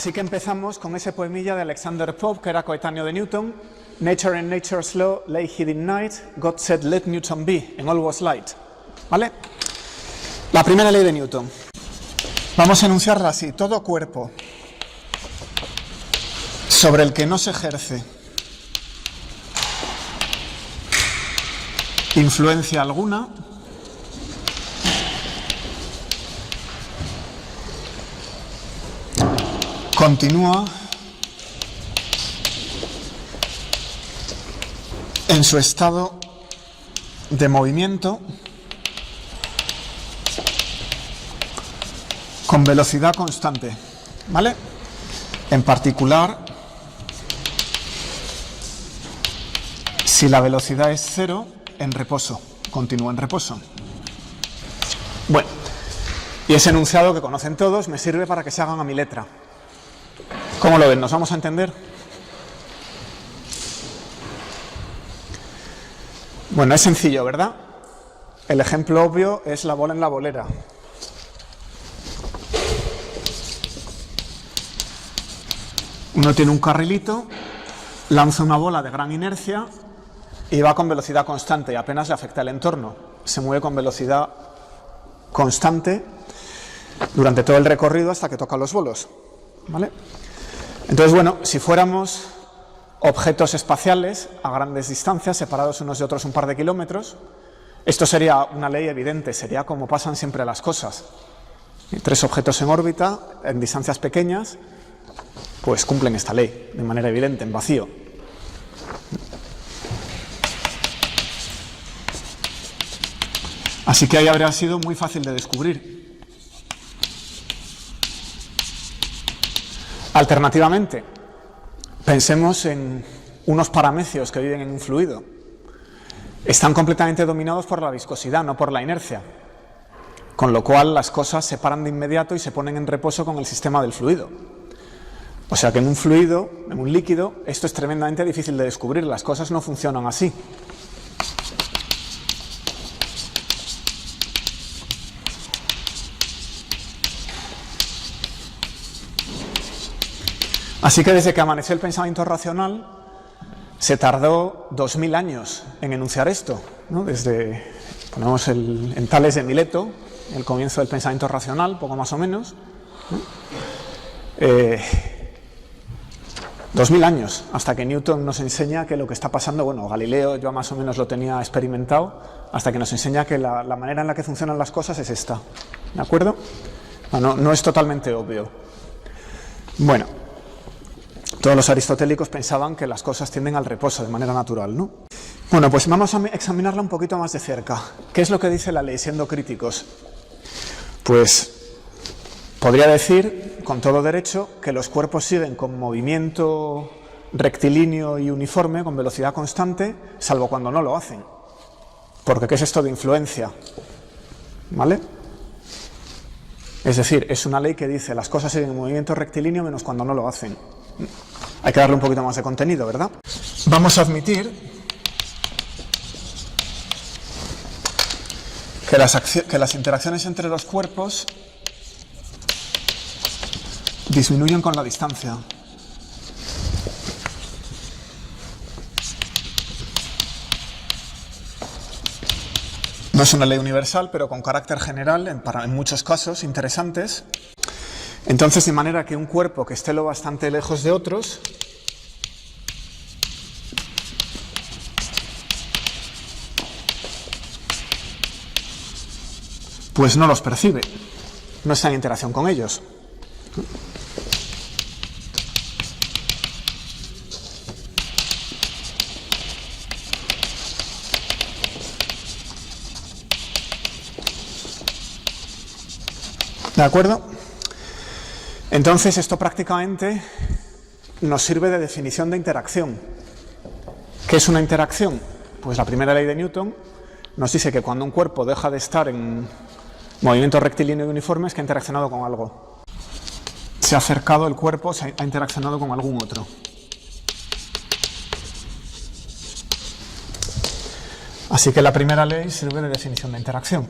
Así que empezamos con ese poemilla de Alexander Pope, que era coetáneo de Newton. Nature and nature's law lay hid in night, God said let Newton be, and all was light. ¿Vale? La primera ley de Newton. Vamos a enunciarla así: todo cuerpo sobre el que no se ejerce influencia alguna continúa en su estado de movimiento con velocidad constante, ¿vale? En particular, si la velocidad es cero, en reposo, continúa en reposo. Bueno, y ese enunciado que conocen todos me sirve para que se hagan a mi letra. ¿Cómo lo ven? ¿Nos vamos a entender? Bueno, es sencillo, ¿verdad? El ejemplo obvio es la bola en la bolera. Uno tiene un carrilito, lanza una bola de gran inercia y va con velocidad constante y apenas le afecta el entorno. Se mueve con velocidad constante durante todo el recorrido hasta que toca los bolos, ¿vale? Entonces, bueno, si fuéramos objetos espaciales a grandes distancias, separados unos de otros un par de kilómetros, esto sería una ley evidente, sería como pasan siempre las cosas. Tres objetos en órbita, en distancias pequeñas, pues cumplen esta ley de manera evidente, en vacío. Así que ahí habría sido muy fácil de descubrir. Alternativamente, pensemos en unos paramecios que viven en un fluido. Están completamente dominados por la viscosidad, no por la inercia. Con lo cual las cosas se paran de inmediato y se ponen en reposo con el sistema del fluido. O sea que en un fluido, en un líquido, esto es tremendamente difícil de descubrir. Las cosas no funcionan así. Así que desde que amaneció el pensamiento racional, se tardó 2000 años en enunciar esto, ¿no? Desde, ponemos en Tales de Mileto, el comienzo del pensamiento racional, poco más o menos, ¿no? 2000 años, hasta que Newton nos enseña que lo que está pasando, bueno, Galileo ya más o menos lo tenía experimentado, hasta que nos enseña que la manera en la que funcionan las cosas es esta, ¿de acuerdo? No es totalmente obvio. Bueno, todos los aristotélicos pensaban que las cosas tienden al reposo de manera natural, ¿no? Bueno, pues vamos a examinarla un poquito más de cerca. ¿Qué es lo que dice la ley, siendo críticos? Pues podría decir, con todo derecho, que los cuerpos siguen con movimiento rectilíneo y uniforme, con velocidad constante, salvo cuando no lo hacen. Porque ¿qué es esto de influencia? ¿Vale? Es decir, es una ley que dice las cosas siguen en movimiento rectilíneo menos cuando no lo hacen. Hay que darle un poquito más de contenido, ¿verdad? Vamos a admitir que las interacciones entre los cuerpos disminuyen con la distancia. No es una ley universal, pero con carácter general, en muchos casos interesantes. Entonces, de manera que un cuerpo que esté lo bastante lejos de otros pues no los percibe, no está en interacción con ellos. ¿De acuerdo? Entonces, esto prácticamente nos sirve de definición de interacción. ¿Qué es una interacción? Pues la primera ley de Newton nos dice que cuando un cuerpo deja de estar en movimiento rectilíneo y uniforme es que ha interaccionado con algo. Se ha acercado el cuerpo, se ha interaccionado con algún otro. Así que la primera ley sirve de definición de interacción.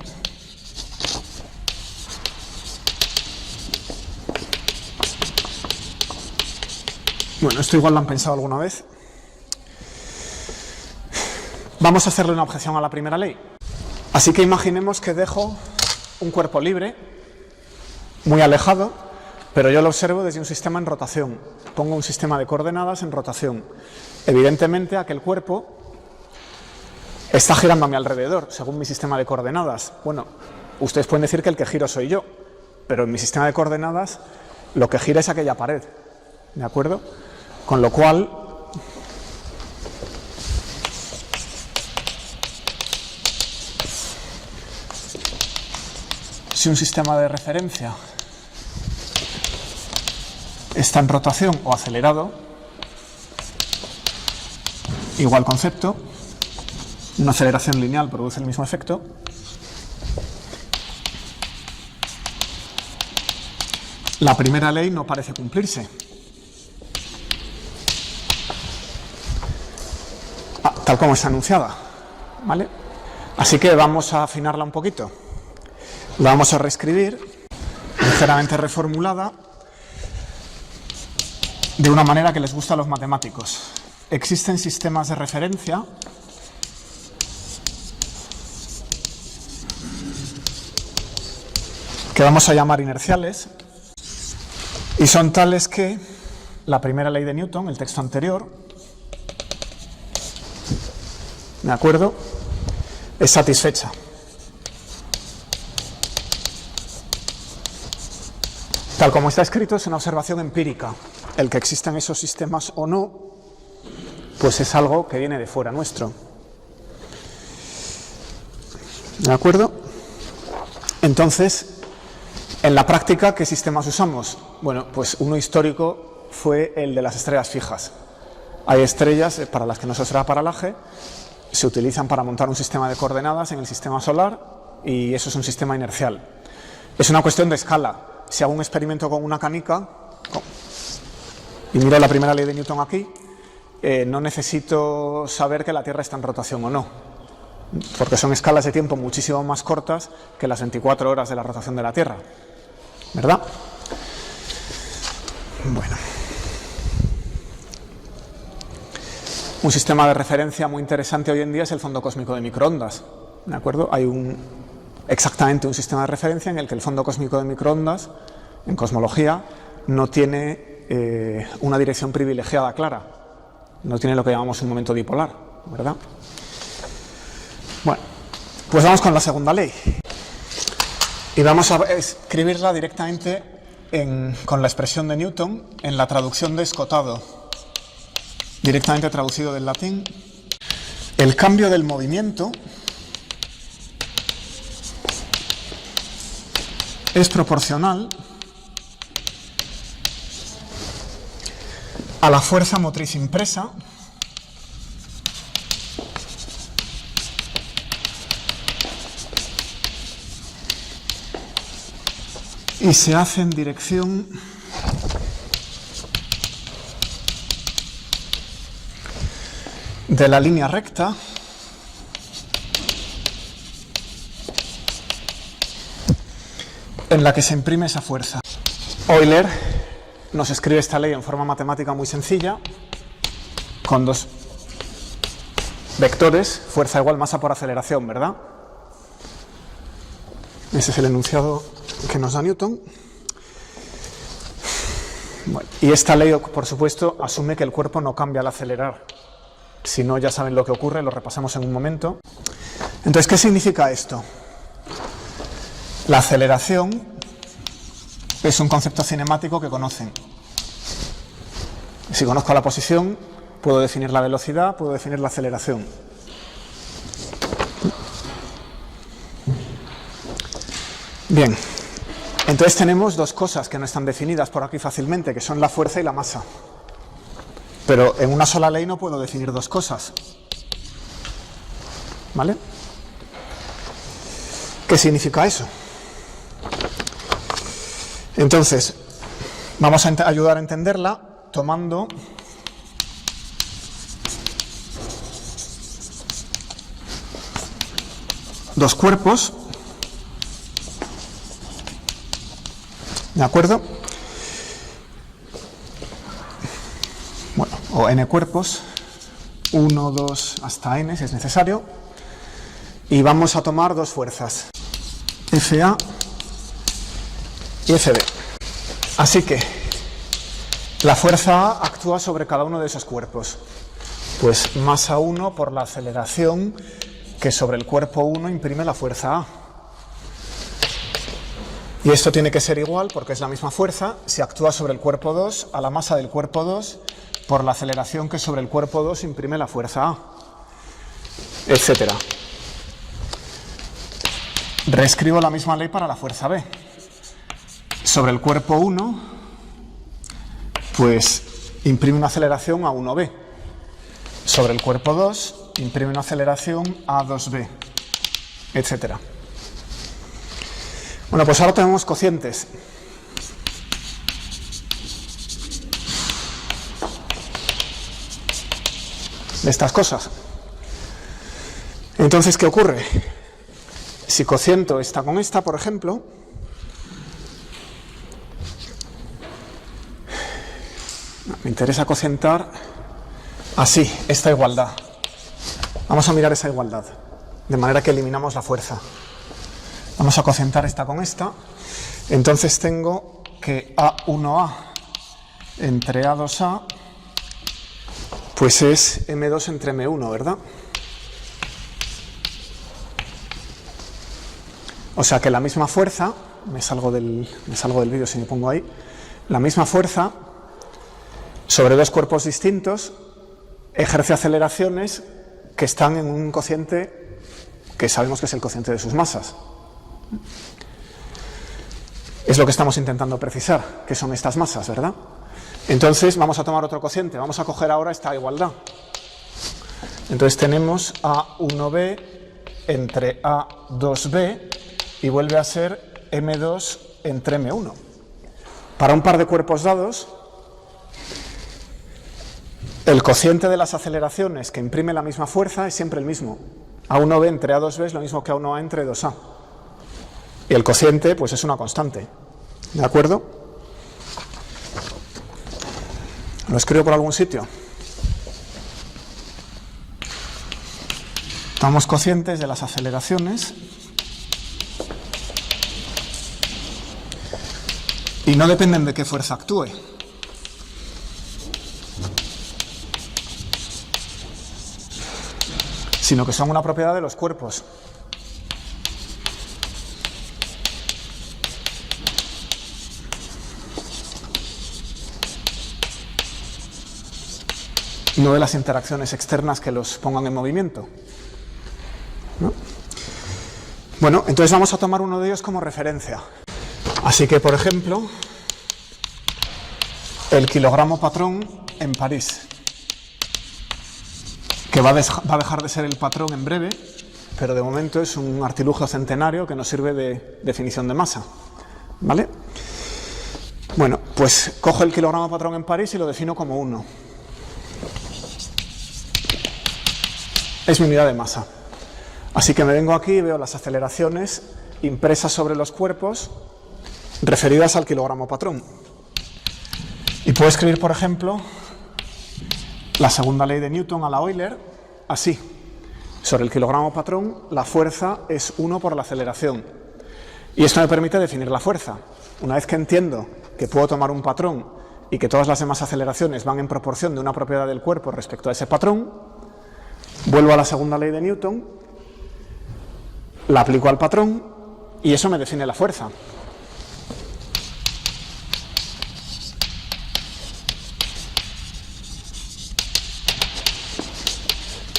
Bueno, esto igual lo han pensado alguna vez. Vamos a hacerle una objeción a la primera ley. Así que imaginemos que dejo un cuerpo libre, muy alejado, pero yo lo observo desde un sistema en rotación. Pongo un sistema de coordenadas en rotación. Evidentemente, aquel cuerpo está girando a mi alrededor, según mi sistema de coordenadas. Bueno, ustedes pueden decir que el que giro soy yo, pero en mi sistema de coordenadas lo que gira es aquella pared, ¿de acuerdo? Con lo cual, si un sistema de referencia está en rotación o acelerado, igual concepto, una aceleración lineal produce el mismo efecto. La primera ley no parece cumplirse. Tal como está anunciada, ¿vale? Así que vamos a afinarla un poquito. La vamos a reescribir, ligeramente reformulada, de una manera que les gusta a los matemáticos. Existen sistemas de referencia que vamos a llamar inerciales, y son tales que la primera ley de Newton, el texto anterior, ¿de acuerdo?, es satisfecha. Tal como está escrito, es una observación empírica. El que existan esos sistemas o no, pues es algo que viene de fuera nuestro. ¿De acuerdo? Entonces, en la práctica, ¿qué sistemas usamos? Bueno, pues uno histórico fue el de las estrellas fijas. Hay estrellas para las que no se observa paralaje, se utilizan para montar un sistema de coordenadas en el sistema solar, y eso es un sistema inercial. Es una cuestión de escala. Si hago un experimento con una canica y miro la primera ley de Newton aquí, no necesito saber que la Tierra está en rotación o no, porque son escalas de tiempo muchísimo más cortas que las 24 horas de la rotación de la Tierra, ¿verdad? Bueno. Un sistema de referencia muy interesante hoy en día es el fondo cósmico de microondas, ¿de acuerdo? Hay exactamente un sistema de referencia en el que el fondo cósmico de microondas, en cosmología, no tiene una dirección privilegiada clara, no tiene lo que llamamos un momento dipolar, ¿verdad? Bueno, pues vamos con la segunda ley. Y vamos a escribirla directamente con la expresión de Newton en la traducción de Escotado, directamente traducido del latín. El cambio del movimiento es proporcional a la fuerza motriz impresa y se hace en dirección de la línea recta en la que se imprime esa fuerza. Euler nos escribe esta ley en forma matemática muy sencilla, con dos vectores, fuerza igual masa por aceleración, ¿verdad? Ese es el enunciado que nos da Newton. Bueno, y esta ley, por supuesto, asume que el cuerpo no cambia al acelerar. Si no, ya saben lo que ocurre, lo repasamos en un momento. Entonces, ¿qué significa esto? La aceleración es un concepto cinemático que conocen. Si conozco la posición, puedo definir la velocidad, puedo definir la aceleración. Bien, entonces tenemos dos cosas que no están definidas por aquí fácilmente, que son la fuerza y la masa. Pero en una sola ley no puedo definir dos cosas. ¿Vale? ¿Qué significa eso? Entonces, vamos a ayudar a entenderla tomando dos cuerpos, ¿de acuerdo? o n cuerpos, 1, 2, hasta n si es necesario, y vamos a tomar dos fuerzas, FA y FB. Así que la fuerza A actúa sobre cada uno de esos cuerpos. Pues masa 1 por la aceleración que sobre el cuerpo 1 imprime la fuerza A. Y esto tiene que ser igual, porque es la misma fuerza, si actúa sobre el cuerpo 2 a la masa del cuerpo 2 por la aceleración que sobre el cuerpo 2 imprime la fuerza A, etc. Reescribo la misma ley para la fuerza B. Sobre el cuerpo 1, pues imprime una aceleración a 1B. Sobre el cuerpo 2, imprime una aceleración a 2B, etc. Bueno, pues ahora tenemos cocientes. De estas cosas. Entonces, ¿qué ocurre? Si cociento esta con esta, por ejemplo, me interesa cocientar así, esta igualdad. Vamos a mirar esa igualdad, de manera que eliminamos la fuerza. Vamos a cocientar esta con esta. Entonces tengo que A1A entre A2A, pues es M2 entre M1, ¿verdad? O sea que la misma fuerza, me salgo del vídeo si me pongo ahí, la misma fuerza sobre dos cuerpos distintos ejerce aceleraciones que están en un cociente que sabemos que es el cociente de sus masas. Es lo que estamos intentando precisar, que son estas masas, ¿verdad? Entonces vamos a tomar otro cociente, vamos a coger ahora esta igualdad. Entonces tenemos A1B entre A2B y vuelve a ser M2 entre M1. Para un par de cuerpos dados, el cociente de las aceleraciones que imprime la misma fuerza es siempre el mismo. A1B entre A2B es lo mismo que A1A entre 2A. Y el cociente, pues es una constante. ¿De acuerdo? ¿Lo escribo por algún sitio? Tomamos cocientes de las aceleraciones y no dependen de qué fuerza actúe. Sino que son una propiedad de los cuerpos. No de las interacciones externas que los pongan en movimiento, ¿no? Bueno, entonces vamos a tomar uno de ellos como referencia. Así que, por ejemplo, el kilogramo patrón en París, que va a dejar de ser el patrón en breve, pero de momento es un artilugio centenario que nos sirve de definición de masa, ¿vale? Bueno, pues cojo el kilogramo patrón en París y lo defino como 1. Es mi unidad de masa. Así que me vengo aquí y veo las aceleraciones impresas sobre los cuerpos referidas al kilogramo patrón. Y puedo escribir, por ejemplo, la segunda ley de Newton a la Euler, así. Sobre el kilogramo patrón, la fuerza es 1 por la aceleración. Y esto me permite definir la fuerza. Una vez que entiendo que puedo tomar un patrón y que todas las demás aceleraciones van en proporción de una propiedad del cuerpo respecto a ese patrón, vuelvo a la segunda ley de Newton, la aplico al patrón y eso me define la fuerza.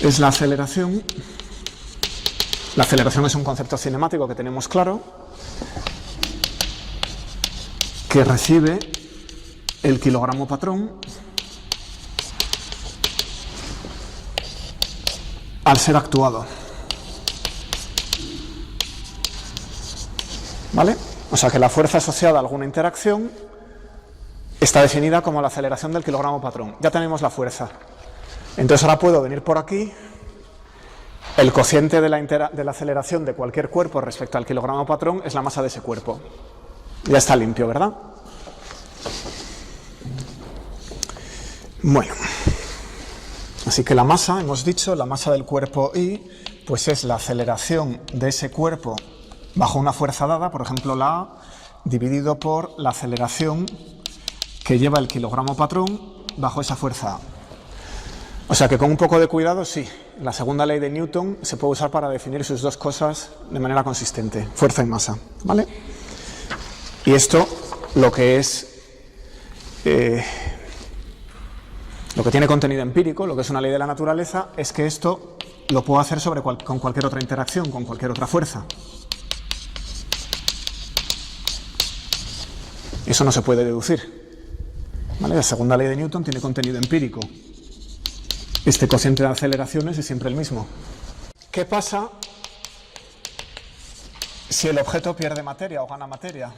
Es la aceleración. La aceleración es un concepto cinemático que tenemos claro, que recibe el kilogramo patrón al ser actuado. ¿Vale? O sea que la fuerza asociada a alguna interacción está definida como la aceleración del kilogramo patrón. Ya tenemos la fuerza. Entonces ahora puedo venir por aquí, el cociente de la aceleración de cualquier cuerpo respecto al kilogramo patrón es la masa de ese cuerpo. Ya está limpio, ¿verdad? Bueno. Así que la masa, hemos dicho, la masa del cuerpo I, pues es la aceleración de ese cuerpo bajo una fuerza dada, por ejemplo la A, dividido por la aceleración que lleva el kilogramo patrón bajo esa fuerza A. O sea que con un poco de cuidado, sí, la segunda ley de Newton se puede usar para definir sus dos cosas de manera consistente, fuerza y masa, ¿vale? Y esto, lo que es, lo que tiene contenido empírico, lo que es una ley de la naturaleza, es que esto lo puedo hacer con cualquier otra interacción, con cualquier otra fuerza. Eso no se puede deducir, ¿vale? La segunda ley de Newton tiene contenido empírico. Este cociente de aceleraciones es siempre el mismo. ¿Qué pasa si el objeto pierde materia o gana materia?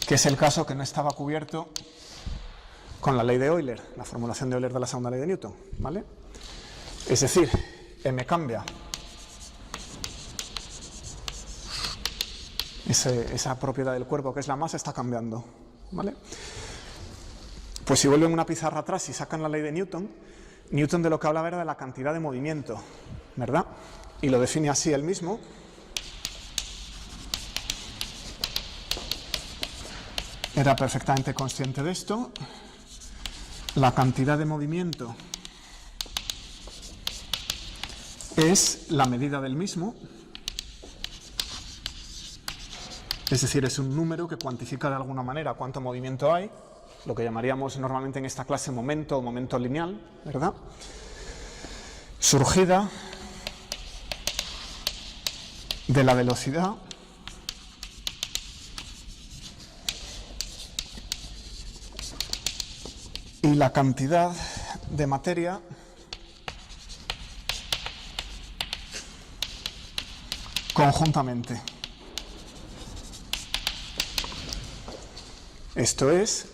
Que es el caso que no estaba cubierto con la ley de Euler, la formulación de Euler de la segunda ley de Newton, ¿vale? Es decir, M cambia. Esa propiedad del cuerpo que es la masa está cambiando, ¿vale? Pues si vuelven una pizarra atrás y sacan la ley de Newton, Newton de lo que hablaba era de la cantidad de movimiento, ¿verdad? Y lo define así él mismo. Era perfectamente consciente de esto. La cantidad de movimiento es la medida del mismo. Es decir, es un número que cuantifica de alguna manera cuánto movimiento hay, lo que llamaríamos normalmente en esta clase momento o momento lineal, ¿verdad? Surgida de la velocidad y la cantidad de materia conjuntamente. Esto es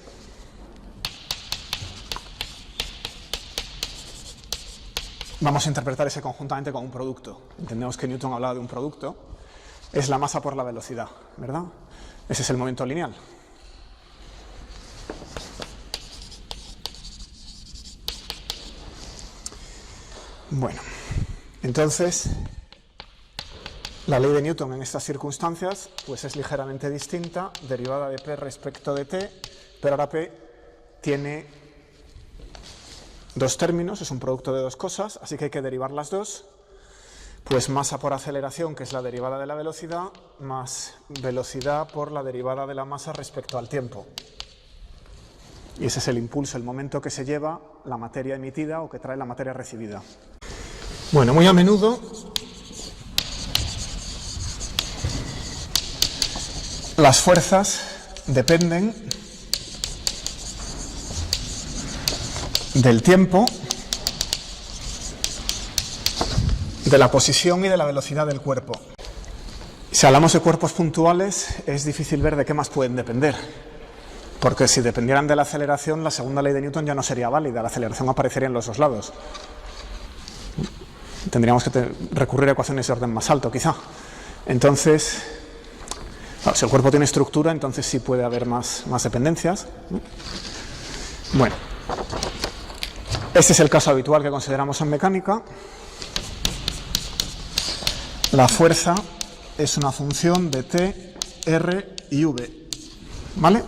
vamos a interpretar ese conjuntamente como un producto. Entendemos que Newton hablaba de un producto. Es la masa por la velocidad, ¿verdad? Ese es el momento lineal. Bueno, entonces la ley de Newton en estas circunstancias pues es ligeramente distinta, derivada de P respecto de T, pero ahora P tiene dos términos, es un producto de dos cosas, así que hay que derivar las dos, pues masa por aceleración, que es la derivada de la velocidad, más velocidad por la derivada de la masa respecto al tiempo. Y ese es el impulso, el momento que se lleva la materia emitida o que trae la materia recibida. Bueno, muy a menudo las fuerzas dependen del tiempo, de la posición y de la velocidad del cuerpo. Si hablamos de cuerpos puntuales, es difícil ver de qué más pueden depender, porque si dependieran de la aceleración, la segunda ley de Newton ya no sería válida, la aceleración aparecería en los dos lados. Tendríamos que recurrir a ecuaciones de orden más alto, quizá. Entonces, si el cuerpo tiene estructura, entonces sí puede haber más dependencias. Bueno, este es el caso habitual que consideramos en mecánica. La fuerza es una función de T, R y V, ¿vale?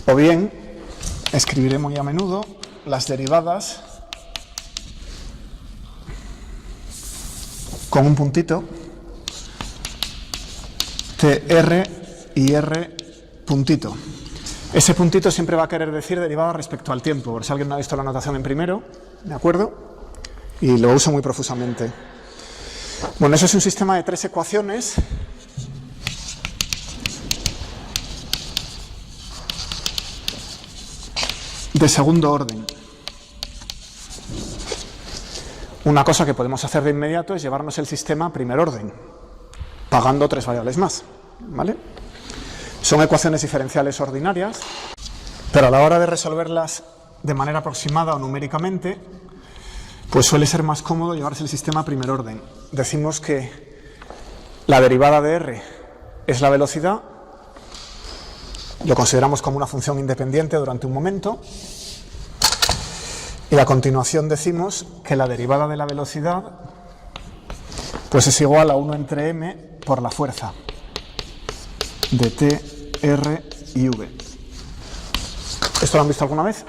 O bien, escribiré muy a menudo las derivadas con un puntito, TR y R puntito. Ese puntito siempre va a querer decir derivada respecto al tiempo, por si alguien no ha visto la notación en primero, ¿de acuerdo? Y lo uso muy profusamente. Bueno, eso es un sistema de tres ecuaciones de segundo orden. Una cosa que podemos hacer de inmediato es llevarnos el sistema a primer orden, pagando tres variables más, ¿vale? Son ecuaciones diferenciales ordinarias, pero a la hora de resolverlas de manera aproximada o numéricamente, pues suele ser más cómodo llevarse el sistema a primer orden. Decimos que la derivada de R es la velocidad, Lo consideramos como una función independiente durante un momento. Y a continuación decimos que la derivada de la velocidad pues es igual a 1 entre m por la fuerza de t, r y v. ¿Esto lo han visto alguna vez?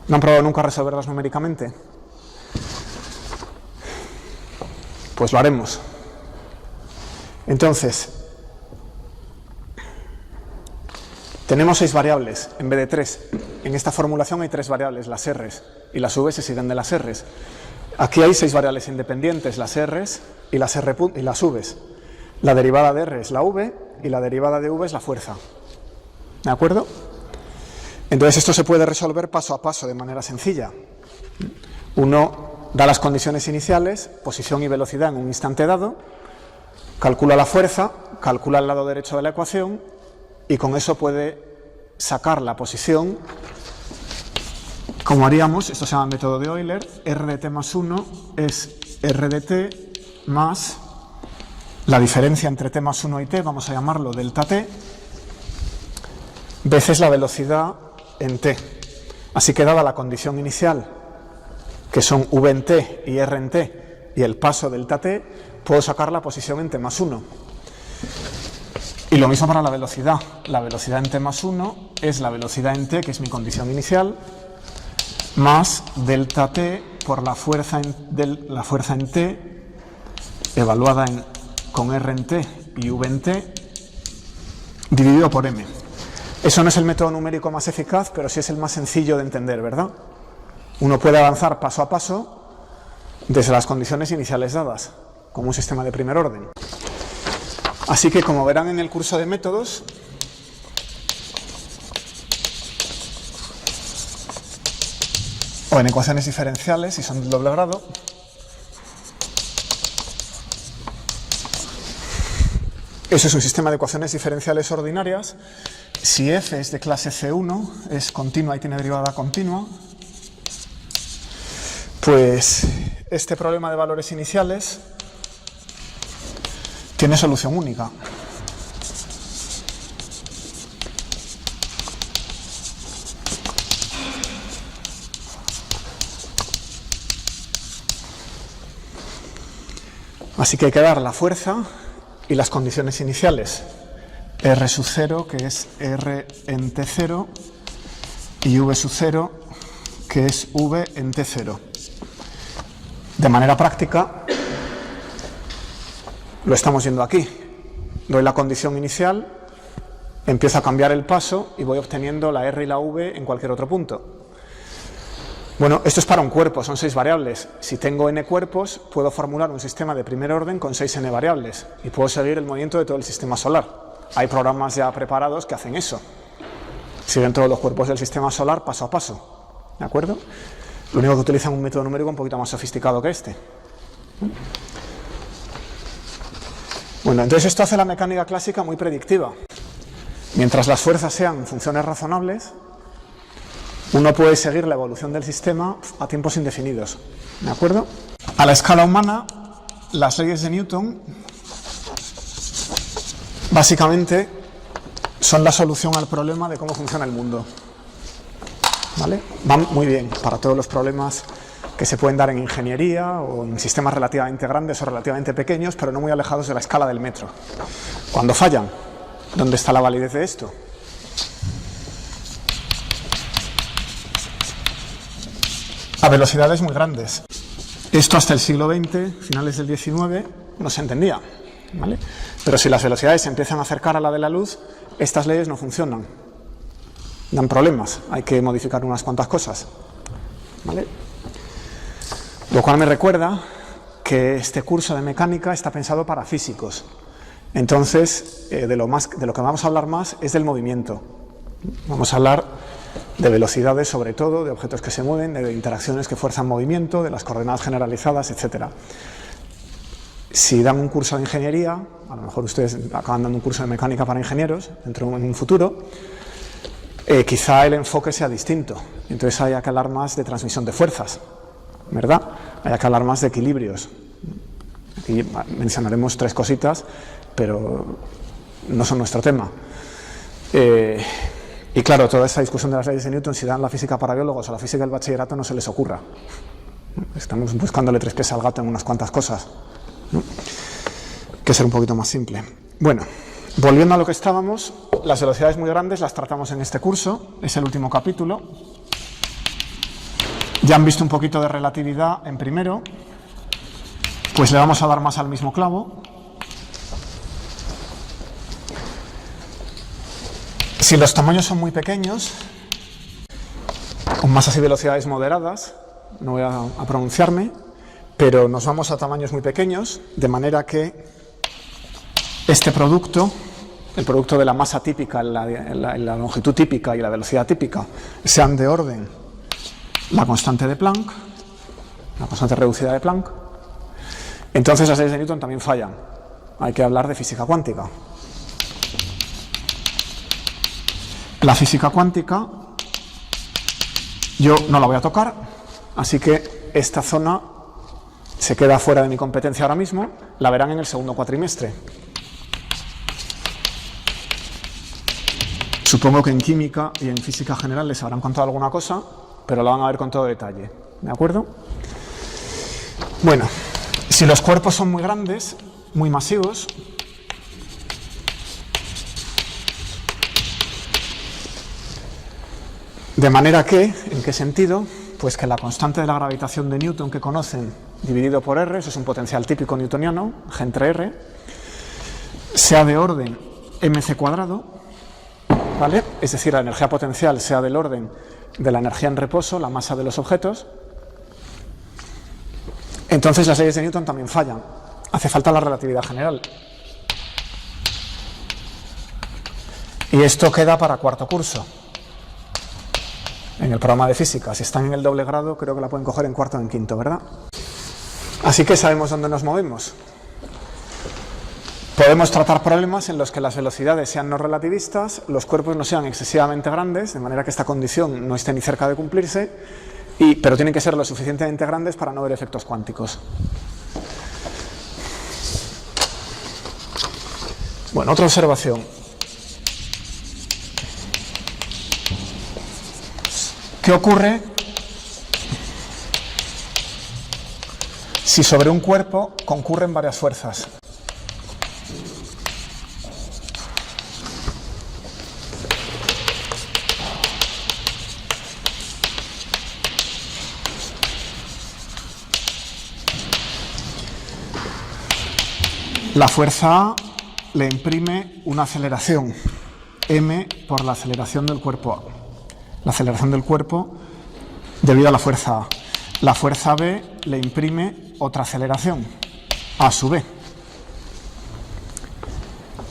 ¿No han probado nunca resolverlas numéricamente? Pues lo haremos. Entonces, tenemos 6 variables en vez de 3. En esta formulación hay 3 variables, las r's, y las v se siguen de las r's. Aquí hay 6 variables independientes, las r's y las v's. La derivada de r es la v y la derivada de v es la fuerza. ¿De acuerdo? Entonces esto se puede resolver paso a paso de manera sencilla. Uno da las condiciones iniciales, posición y velocidad en un instante dado, calcula la fuerza, calcula el lado derecho de la ecuación y con eso puede sacar la posición, como haríamos, esto se llama método de Euler, r de t más 1 es r de t más la diferencia entre t más 1 y t, vamos a llamarlo delta t, veces la velocidad en t. Así que dada la condición inicial, que son v en t y r en t, y el paso delta t, puedo sacar la posición en t más 1. Y lo mismo para la velocidad. La velocidad en t más 1 es la velocidad en t, que es mi condición inicial, más delta t por la fuerza en t, evaluada con r en t y v en t, dividido por m. Eso no es el método numérico más eficaz, pero sí es el más sencillo de entender, ¿verdad? Uno puede avanzar paso a paso desde las condiciones iniciales dadas, como un sistema de primer orden. Así que, como verán en el curso de métodos, o en ecuaciones diferenciales, si son del doble grado, eso es un sistema de ecuaciones diferenciales ordinarias. Si f es de clase C1, es continua y tiene derivada continua, pues este problema de valores iniciales tiene solución única. Así que hay que dar la fuerza y las condiciones iniciales. R sub 0, que es R en T0, y V sub 0, que es V en T0. De manera práctica, lo estamos viendo aquí. Doy la condición inicial, empiezo a cambiar el paso y voy obteniendo la R y la V en cualquier otro punto. Bueno, esto es para un cuerpo, son 6 variables. Si tengo n cuerpos, puedo formular un sistema de primer orden con 6n variables y puedo seguir el movimiento de todo el sistema solar. Hay programas ya preparados que hacen eso. Siguen todos los cuerpos del sistema solar paso a paso. ¿De acuerdo? Lo único que utilizan un método numérico un poquito más sofisticado que este. Bueno, entonces esto hace la mecánica clásica muy predictiva. Mientras las fuerzas sean funciones razonables, uno puede seguir la evolución del sistema a tiempos indefinidos. ¿De acuerdo? A la escala humana, las leyes de Newton básicamente son la solución al problema de cómo funciona el mundo. ¿Vale? Van muy bien para todos los problemas que se pueden dar en ingeniería o en sistemas relativamente grandes o relativamente pequeños, pero no muy alejados de la escala del metro. Cuando fallan, ¿dónde está la validez de esto? A velocidades muy grandes. Esto hasta el siglo XX, finales del XIX, no se entendía, ¿vale? Pero si las velocidades se empiezan a acercar a la de la luz, estas leyes no funcionan. Dan problemas, hay que modificar unas cuantas cosas, ¿vale? Lo cual me recuerda que este curso de mecánica está pensado para físicos. Entonces, de lo que vamos a hablar más es del movimiento. Vamos a hablar de velocidades, sobre todo, de objetos que se mueven, de interacciones que fuerzan movimiento, de las coordenadas generalizadas, etc. Si dan un curso de ingeniería, a lo mejor ustedes acaban dando un curso de mecánica para ingenieros, en un futuro, quizá el enfoque sea distinto. Entonces haya que hablar más de transmisión de fuerzas, ¿verdad? Haya que hablar más de equilibrios. Aquí mencionaremos 3 cositas, pero no son nuestro tema. Y claro, toda esa discusión de las leyes de Newton, si dan la física para biólogos o la física del bachillerato, no se les ocurra. Estamos buscándole tres pies al gato en unas cuantas cosas, ¿no? Hay que ser un poquito más simple. Bueno, volviendo a lo que estábamos, las velocidades muy grandes las tratamos en este curso, es el último capítulo. Ya han visto un poquito de relatividad en primero, pues le vamos a dar más al mismo clavo. Si los tamaños son muy pequeños, con masas y velocidades moderadas, no voy a pronunciarme, pero nos vamos a tamaños muy pequeños, de manera que este producto, el producto de la masa típica, la longitud típica y la velocidad típica, sean de orden la constante de Planck, la constante reducida de Planck. Entonces las leyes de Newton también fallan. Hay que hablar de física cuántica. La física cuántica yo no la voy a tocar, así que esta zona se queda fuera de mi competencia ahora mismo, la verán en el segundo cuatrimestre. Supongo que en química y en física general les habrán contado alguna cosa, pero la van a ver con todo detalle, ¿de acuerdo? Bueno, si los cuerpos son muy grandes, muy masivos, de manera que, ¿en qué sentido? Pues que la constante de la gravitación de Newton que conocen, dividido por R, eso es un potencial típico newtoniano, G entre R, sea de orden mc cuadrado, ¿vale? Es decir, la energía potencial sea del orden de la energía en reposo, la masa de los objetos. Entonces las leyes de Newton también fallan. Hace falta la relatividad general. Y esto queda para cuarto curso. En el programa de física, si están en el doble grado, creo que la pueden coger en cuarto o en quinto, ¿verdad? Así que sabemos dónde nos movemos. Podemos tratar problemas en los que las velocidades sean no relativistas, los cuerpos no sean excesivamente grandes, de manera que esta condición no esté ni cerca de cumplirse, pero tienen que ser lo suficientemente grandes para no ver efectos cuánticos. Bueno, otra observación. ¿Qué ocurre si sobre un cuerpo concurren varias fuerzas? La fuerza A le imprime una aceleración, m por la aceleración del cuerpo A. La aceleración del cuerpo debido a la fuerza A. La fuerza B le imprime otra aceleración, A sub B.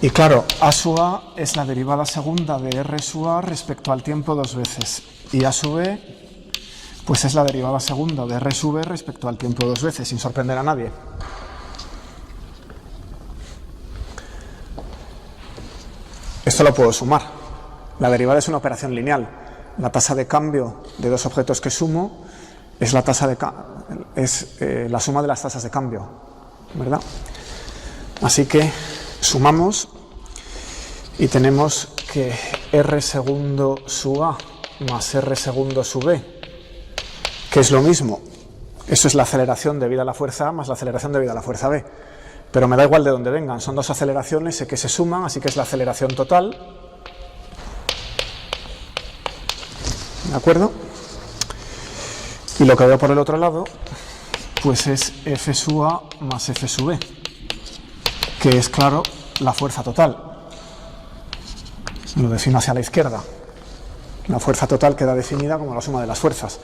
Y claro, A sub A es la derivada segunda de R sub A respecto al tiempo dos veces. Y A sub B, pues es la derivada segunda de R sub B respecto al tiempo dos veces, sin sorprender a nadie. Esto lo puedo sumar. La derivada es una operación lineal. La tasa de cambio de dos objetos que sumo es la suma de las tasas de cambio, ¿verdad? Así que sumamos y tenemos que R segundo sub A más R segundo sub B, que es lo mismo. Eso es la aceleración debida a la fuerza A más la aceleración debida a la fuerza B. Pero me da igual de dónde vengan, son dos aceleraciones que se suman, así que es la aceleración total. ¿De acuerdo? Y lo que veo por el otro lado, pues es F sub A más F sub B, que es, claro, la fuerza total. Lo defino hacia la izquierda. La fuerza total queda definida como la suma de las fuerzas.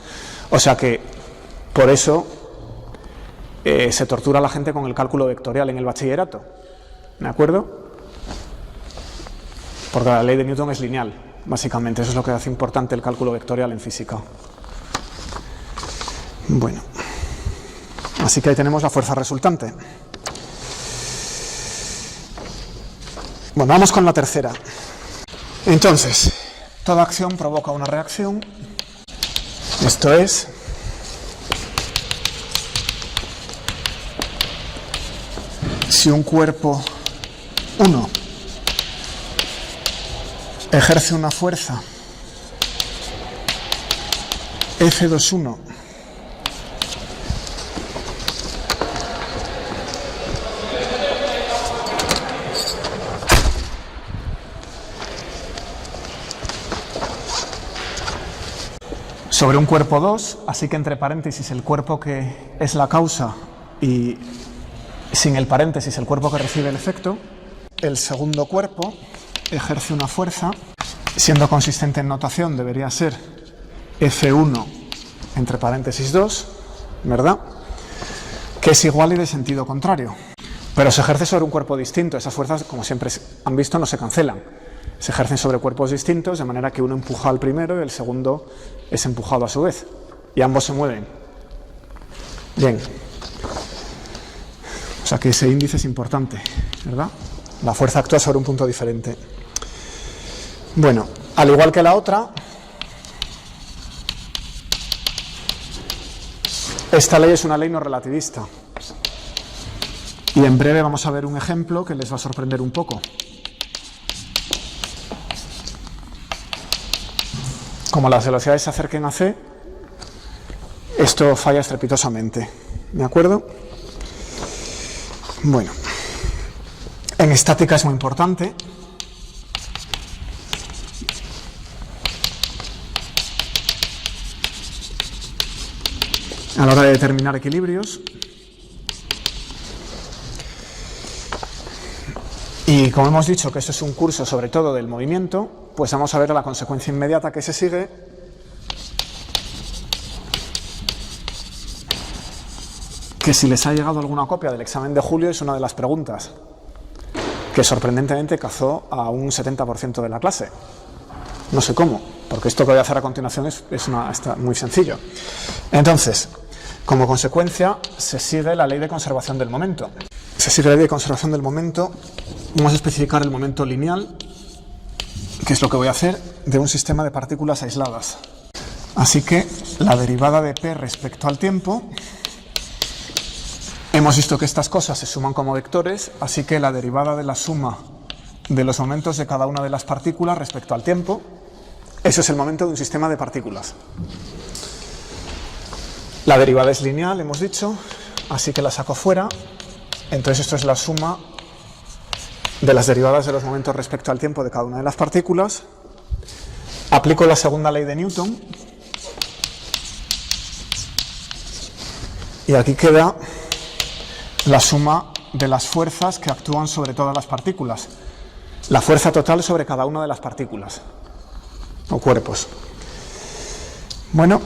O sea que, por eso, se tortura a la gente con el cálculo vectorial en el bachillerato. ¿De acuerdo? Porque la ley de Newton es lineal. Básicamente, eso es lo que hace importante el cálculo vectorial en física. Bueno, así que ahí tenemos la fuerza resultante. Bueno, vamos con la tercera. Entonces, toda acción provoca una reacción. Esto es, si un cuerpo 1 ejerce una fuerza F21 sobre un cuerpo 2, así que entre paréntesis el cuerpo que es la causa y sin el paréntesis el cuerpo que recibe el efecto, el segundo cuerpo ejerce una fuerza, siendo consistente en notación debería ser F1 entre paréntesis 2, ¿verdad? Que es igual y de sentido contrario. Pero se ejerce sobre un cuerpo distinto. Esas fuerzas, como siempre han visto, no se cancelan. Se ejercen sobre cuerpos distintos, de manera que uno empuja al primero y el segundo es empujado a su vez. Y ambos se mueven. Bien. O sea que ese índice es importante, ¿verdad? La fuerza actúa sobre un punto diferente. Bueno, al igual que la otra, esta ley es una ley no relativista. Y en breve vamos a ver un ejemplo que les va a sorprender un poco. Como las velocidades se acerquen a c, esto falla estrepitosamente. ¿De acuerdo? Bueno, en estática es muy importante. A la hora de determinar equilibrios. Y como hemos dicho que esto es un curso sobre todo del movimiento, pues vamos a ver la consecuencia inmediata que se sigue. Que si les ha llegado alguna copia del examen de julio es una de las preguntas que sorprendentemente cazó a un 70% de la clase. No sé cómo, porque esto que voy a hacer a continuación está muy sencillo. Entonces, como consecuencia, se sigue la ley de conservación del momento. Se sigue la ley de conservación del momento. Vamos a especificar el momento lineal, que es lo que voy a hacer, de un sistema de partículas aisladas. Así que la derivada de P respecto al tiempo, hemos visto que estas cosas se suman como vectores, así que la derivada de la suma de los momentos de cada una de las partículas respecto al tiempo, eso es el momento de un sistema de partículas. La derivada es lineal, hemos dicho, así que la saco fuera. Entonces esto es la suma de las derivadas de los momentos respecto al tiempo de cada una de las partículas. Aplico la segunda ley de Newton. Y aquí queda la suma de las fuerzas que actúan sobre todas las partículas. La fuerza total sobre cada una de las partículas o cuerpos. Bueno,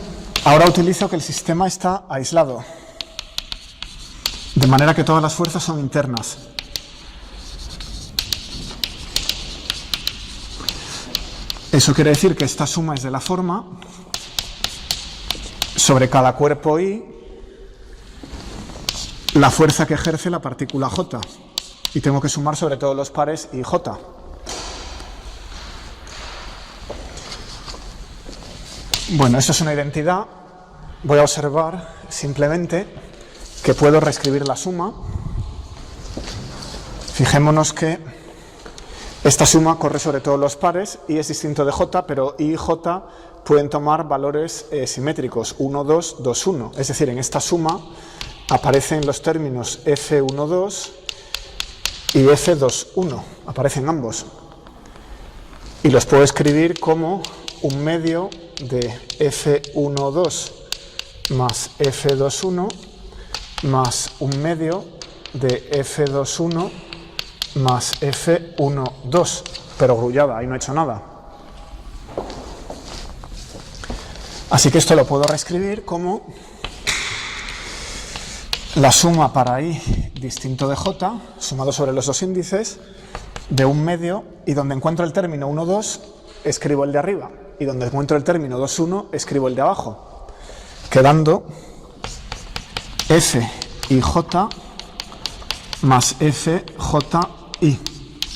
ahora utilizo que el sistema está aislado, de manera que todas las fuerzas son internas. Eso quiere decir que esta suma es de la forma sobre cada cuerpo I, la fuerza que ejerce la partícula J. Y tengo que sumar sobre todos los pares I, J. Bueno, esto es una identidad. Voy a observar simplemente que puedo reescribir la suma. Fijémonos que esta suma corre sobre todos los pares, I es distinto de J, pero I y J pueden tomar valores simétricos, 1, 2, 2, 1. Es decir, en esta suma aparecen los términos F12 y F21, aparecen ambos. Y los puedo escribir como un medio de F12 más F21 más un medio de F21 más F12, pero grullada, ahí no he hecho nada. Así que esto lo puedo reescribir como la suma para I distinto de J, sumado sobre los dos índices, de un medio, y donde encuentro el término 1, 2, escribo el de arriba, y donde encuentro el término 2, 1, escribo el de abajo, quedando F y J más F, J, I.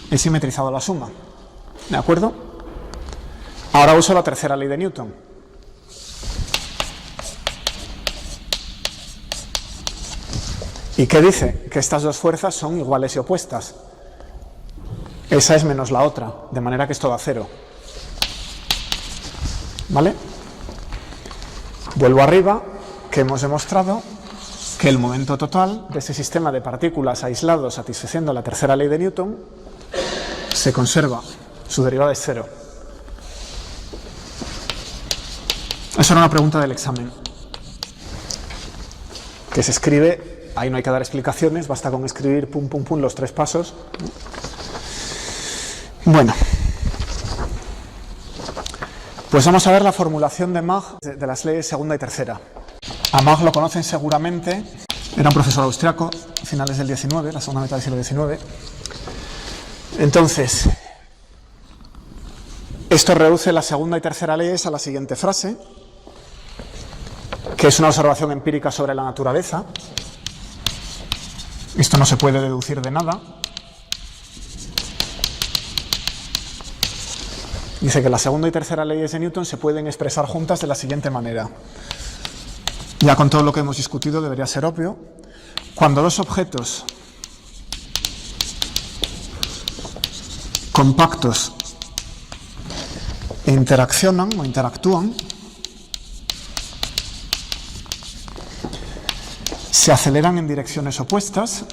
He simetrizado la suma. ¿De acuerdo? Ahora uso la tercera ley de Newton. ¿Y qué dice? Que estas dos fuerzas son iguales y opuestas. Esa es menos la otra, de manera que esto da cero. ¿vale? Vuelvo arriba, que hemos demostrado que el momento total de ese sistema de partículas aislados satisfaciendo la tercera ley de Newton se conserva, su derivada es cero. Esa era una pregunta del examen, que se escribe, ahí no hay que dar explicaciones, basta con escribir pum pum pum los 3 pasos. Bueno, pues vamos a ver la formulación de Mach de las leyes segunda y tercera. A Mach lo conocen seguramente, era un profesor austriaco, finales del XIX, la segunda mitad del siglo XIX. Entonces, esto reduce la segunda y tercera leyes a la siguiente frase, que es una observación empírica sobre la naturaleza. Esto no se puede deducir de nada. Dice que la segunda y tercera leyes de Newton se pueden expresar juntas de la siguiente manera. Ya con todo lo que hemos discutido debería ser obvio. Cuando dos objetos compactos interaccionan o interactúan, se aceleran en direcciones opuestas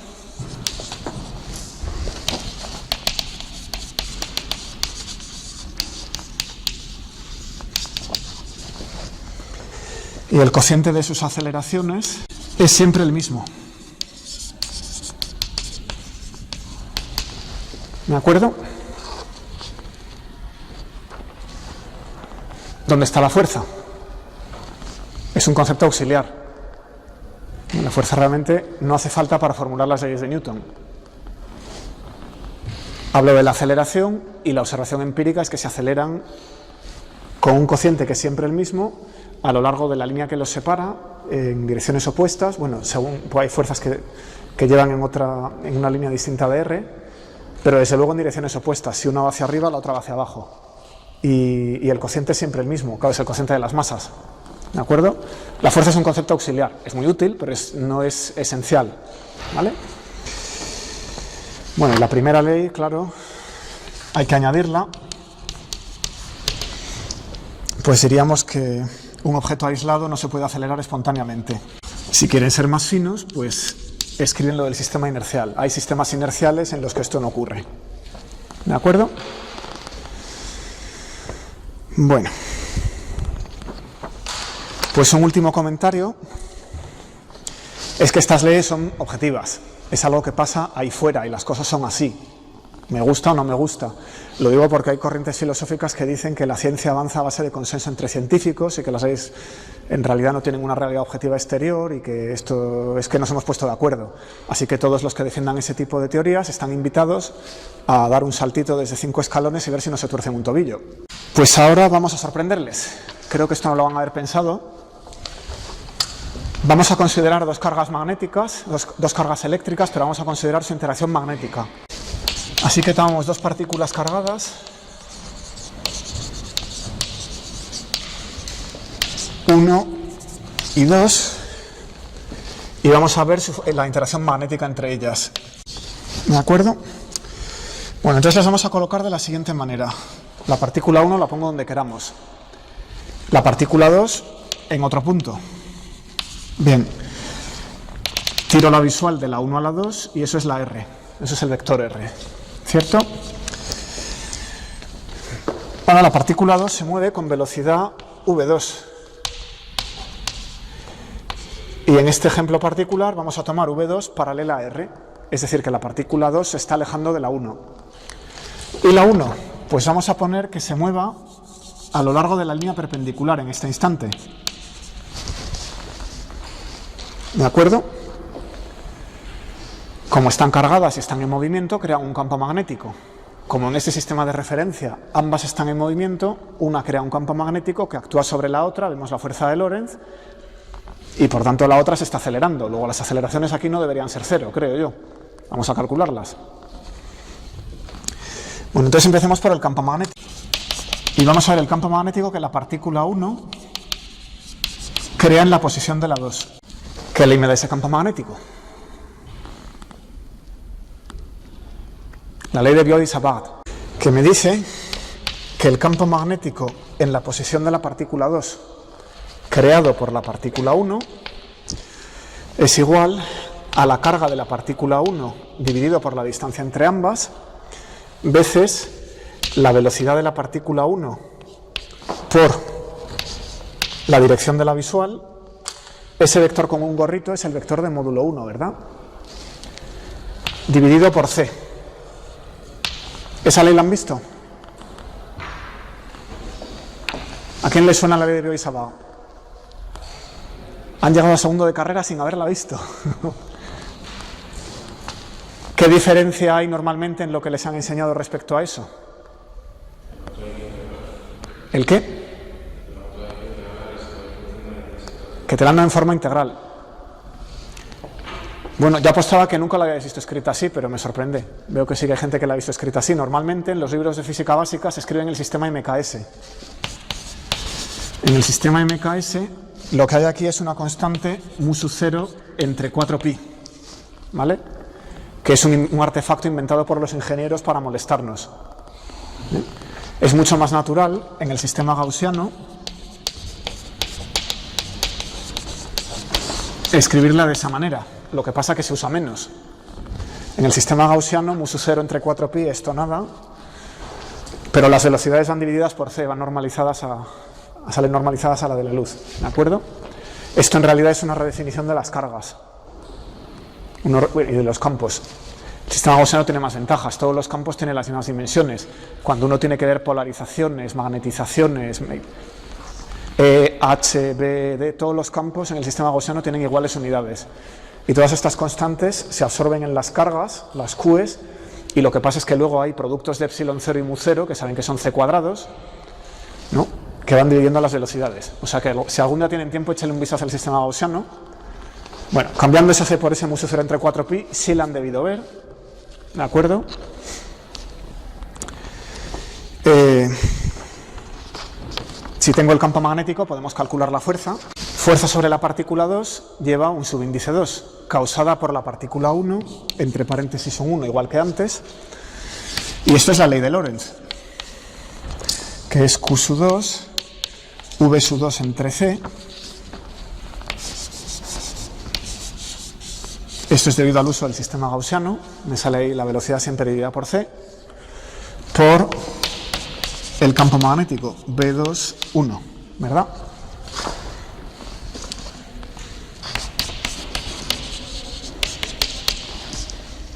y el cociente de sus aceleraciones es siempre el mismo. ¿De acuerdo? ¿Dónde está la fuerza? Es un concepto auxiliar. La fuerza realmente no hace falta para formular las leyes de Newton. Hablo de la aceleración y la observación empírica es que se aceleran con un cociente que es siempre el mismo a lo largo de la línea que los separa en direcciones opuestas. Bueno, según pues hay fuerzas que llevan en una línea distinta de R, pero desde luego en direcciones opuestas. Si una va hacia arriba, la otra va hacia abajo. Y el cociente es siempre el mismo, claro, es el cociente de las masas. ¿De acuerdo? La fuerza es un concepto auxiliar, es muy útil, pero no es esencial, ¿vale? Bueno, y la primera ley, claro, hay que añadirla. Pues diríamos que un objeto aislado no se puede acelerar espontáneamente. Si quieren ser más finos, pues escriben lo del sistema inercial. Hay sistemas inerciales en los que esto no ocurre. ¿De acuerdo? Bueno. Pues un último comentario es que estas leyes son objetivas, es algo que pasa ahí fuera y las cosas son así, me gusta o no me gusta. Lo digo porque hay corrientes filosóficas que dicen que la ciencia avanza a base de consenso entre científicos y que las leyes en realidad no tienen una realidad objetiva exterior y que esto es que nos hemos puesto de acuerdo. Así que todos los que defiendan ese tipo de teorías están invitados a dar un saltito desde 5 escalones y ver si no se tuercen un tobillo. Pues ahora vamos a sorprenderles. Creo que esto no lo van a haber pensado. Vamos a considerar dos cargas magnéticas, dos cargas eléctricas, pero vamos a considerar su interacción magnética. Así que tomamos dos partículas cargadas, 1 y 2, y vamos a ver la interacción magnética entre ellas. ¿De acuerdo? Bueno, entonces las vamos a colocar de la siguiente manera. La partícula 1 la pongo donde queramos. La partícula 2 en otro punto. Bien, tiro la visual de la 1 a la 2 y eso es la R, eso es el vector R, ¿cierto? Ahora la partícula 2 se mueve con velocidad v2 y en este ejemplo particular vamos a tomar v2 paralela a R, es decir que la partícula 2 se está alejando de la 1. Y la 1, pues vamos a poner que se mueva a lo largo de la línea perpendicular en este instante. ¿De acuerdo? Como están cargadas y están en movimiento, crean un campo magnético. Como en este sistema de referencia ambas están en movimiento, una crea un campo magnético que actúa sobre la otra, vemos la fuerza de Lorentz, y por tanto la otra se está acelerando. Luego las aceleraciones aquí no deberían ser cero, creo yo. Vamos a calcularlas. Bueno, entonces empecemos por el campo magnético. Y vamos a ver el campo magnético que la partícula 1 crea en la posición de la 2. ¿Qué ley me da ese campo magnético? La ley de Biot y Savart, que me dice que el campo magnético en la posición de la partícula 2 creado por la partícula 1 es igual a la carga de la partícula 1 dividido por la distancia entre ambas veces la velocidad de la partícula 1 por la dirección de la visual. Ese vector con un gorrito es el vector de módulo 1, ¿verdad? Dividido por c. ¿Esa ley la han visto? ¿A quién le suena la ley de Biot-Savart? Han llegado a segundo de carrera sin haberla visto. ¿Qué diferencia hay normalmente en lo que les han enseñado respecto a eso? ¿El qué? Que te la han dado en forma integral. Bueno, ya apostaba que nunca la habíais visto escrita así, pero me sorprende. Veo que sí que hay gente que la ha visto escrita así. Normalmente en los libros de física básica se escribe en el sistema MKS. En el sistema MKS lo que hay aquí es una constante mu sub 0 entre 4pi, ¿vale? Que es un artefacto inventado por los ingenieros para molestarnos. Es mucho más natural en el sistema gaussiano escribirla de esa manera, lo que pasa que se usa menos. En el sistema gaussiano, mu sub 0 entre 4pi, esto nada, pero las velocidades van divididas por c, van normalizadas salen normalizadas a la de la luz, ¿de acuerdo? Esto en realidad es una redefinición de las cargas y de los campos. El sistema gaussiano tiene más ventajas, todos los campos tienen las mismas dimensiones. Cuando uno tiene que ver polarizaciones, magnetizaciones, H, B, D, todos los campos en el sistema gaussiano tienen iguales unidades. Y todas estas constantes se absorben en las cargas, las Qs, y lo que pasa es que luego hay productos de epsilon 0 y mu 0, que saben que son c cuadrados, ¿no?, que van dividiendo las velocidades. O sea que si algún día tienen tiempo, échenle un vistazo al sistema gaussiano. Bueno, cambiando ese c por ese mu sub 0 entre 4pi, sí la han debido ver, ¿de acuerdo? Si tengo el campo magnético, podemos calcular la fuerza. Fuerza sobre la partícula 2 lleva un subíndice 2, causada por la partícula 1, entre paréntesis un 1, igual que antes. Y esto es la ley de Lorentz, que es Q sub 2, V sub 2 entre C. Esto es debido al uso del sistema gaussiano, me sale ahí la velocidad siempre dividida por C, por el campo magnético, B2, 1, ¿verdad?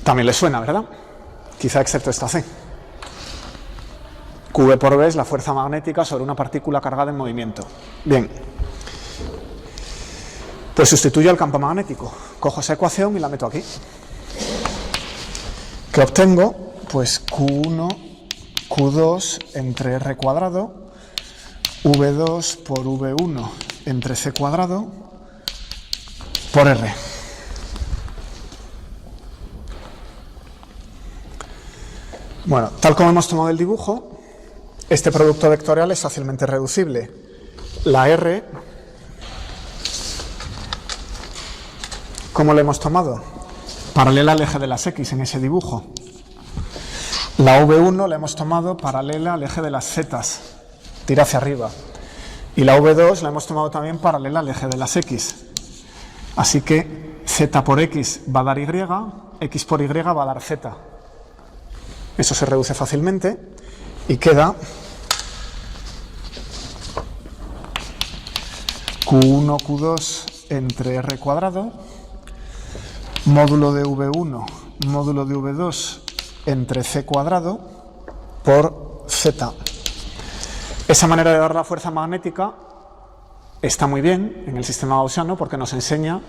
También les suena, ¿verdad? Quizá excepto esta C. QV por V es la fuerza magnética sobre una partícula cargada en movimiento. Bien. Pues sustituyo el campo magnético. Cojo esa ecuación y la meto aquí. ¿Qué obtengo? Pues Q1, Q2 entre R cuadrado, V2 por V1 entre C cuadrado por R. Bueno, tal como hemos tomado el dibujo, este producto vectorial es fácilmente reducible. La R, ¿cómo la hemos tomado? Paralela al eje de las X en ese dibujo. La V1 la hemos tomado paralela al eje de las Z, tira hacia arriba. Y la V2 la hemos tomado también paralela al eje de las X. Así que Z por X va a dar Y, X por Y va a dar Z. Eso se reduce fácilmente y queda Q1, Q2 entre R cuadrado, módulo de V1, módulo de V2 entre C cuadrado por Z. Esa manera de dar la fuerza magnética está muy bien en el sistema gaussiano porque nos enseña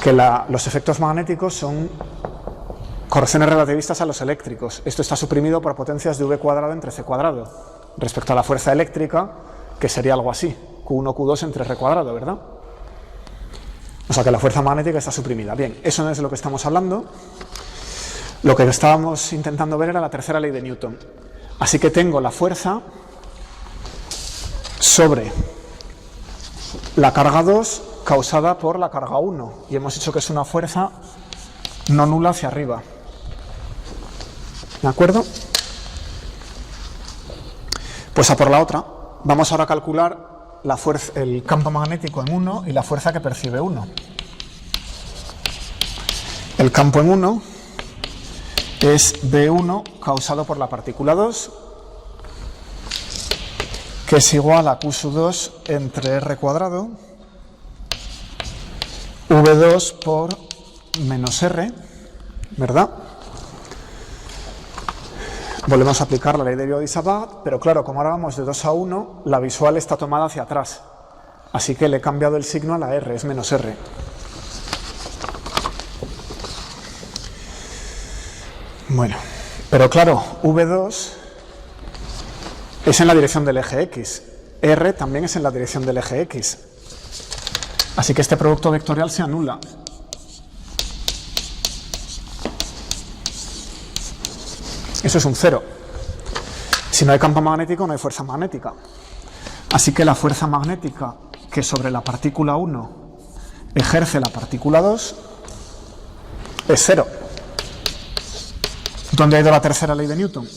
que los efectos magnéticos son correcciones relativistas a los eléctricos. Esto está suprimido por potencias de V cuadrado entre C cuadrado respecto a la fuerza eléctrica, que sería algo así, Q1, Q2 entre R cuadrado, ¿verdad? O sea que la fuerza magnética está suprimida. Bien, eso no es de lo que estamos hablando. Lo que estábamos intentando ver era la tercera ley de Newton. Así que tengo la fuerza sobre la carga 2 causada por la carga 1. Y hemos dicho que es una fuerza no nula hacia arriba. ¿De acuerdo? Pues a por la otra. Vamos ahora a calcular la fuerza, el campo magnético en 1 y la fuerza que percibe 1. El campo en 1 es B1 causado por la partícula 2, que es igual a Q2 entre R cuadrado, V2 por menos R, ¿verdad? Volvemos a aplicar la ley de Biot-Savart, pero claro, como ahora vamos de 2 a 1, la visual está tomada hacia atrás. Así que le he cambiado el signo a la R, es menos R. Bueno, pero claro, V2 es en la dirección del eje X. R también es en la dirección del eje X. Así que este producto vectorial se anula. Eso es un 0. Si no hay campo magnético, no hay fuerza magnética. Así que la fuerza magnética que sobre la partícula 1 ejerce la partícula 2 es 0. ¿Dónde ha ido la tercera ley de Newton?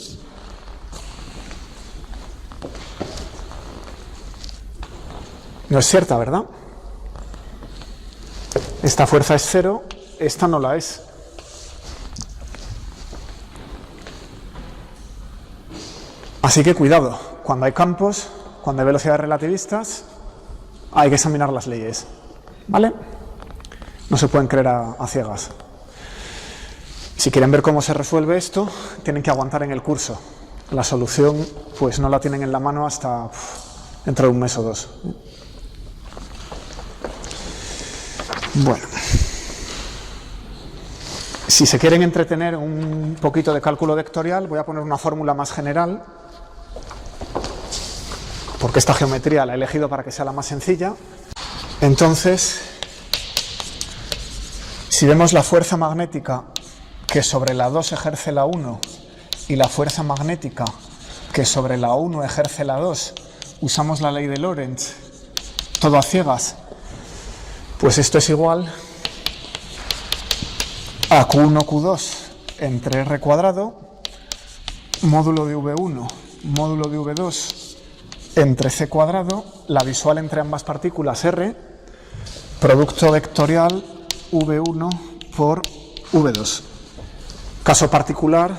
No es cierta, ¿verdad? Esta fuerza es 0, esta no la es. Así que cuidado, cuando hay campos, cuando hay velocidades relativistas, hay que examinar las leyes, ¿vale? No se pueden creer a ciegas. Si quieren ver cómo se resuelve esto, tienen que aguantar en el curso. La solución, pues no la tienen en la mano hasta dentro de un mes o dos. Bueno, si se quieren entretener un poquito de cálculo vectorial, voy a poner una fórmula más general, porque esta geometría la he elegido para que sea la más sencilla. Entonces, si vemos la fuerza magnética que sobre la 2 ejerce la 1 y la fuerza magnética que sobre la 1 ejerce la 2, usamos la ley de Lorentz, todo a ciegas, pues esto es igual a Q1, Q2 entre R cuadrado, módulo de V1, módulo de V2 entre C cuadrado, la visual entre ambas partículas R, producto vectorial V1 por V2. Caso particular,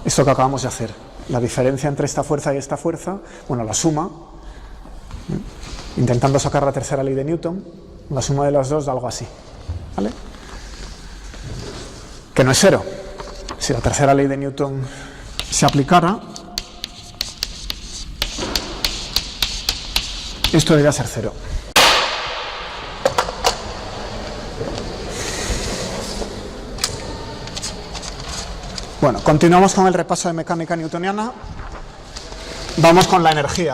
esto que acabamos de hacer, la diferencia entre esta fuerza y esta fuerza, bueno, la suma, intentando sacar la tercera ley de Newton, la suma de las dos da algo así, ¿vale? Que no es 0. Si la tercera ley de Newton se aplicara, esto debería ser 0. Bueno, continuamos con el repaso de mecánica newtoniana. Vamos con la energía.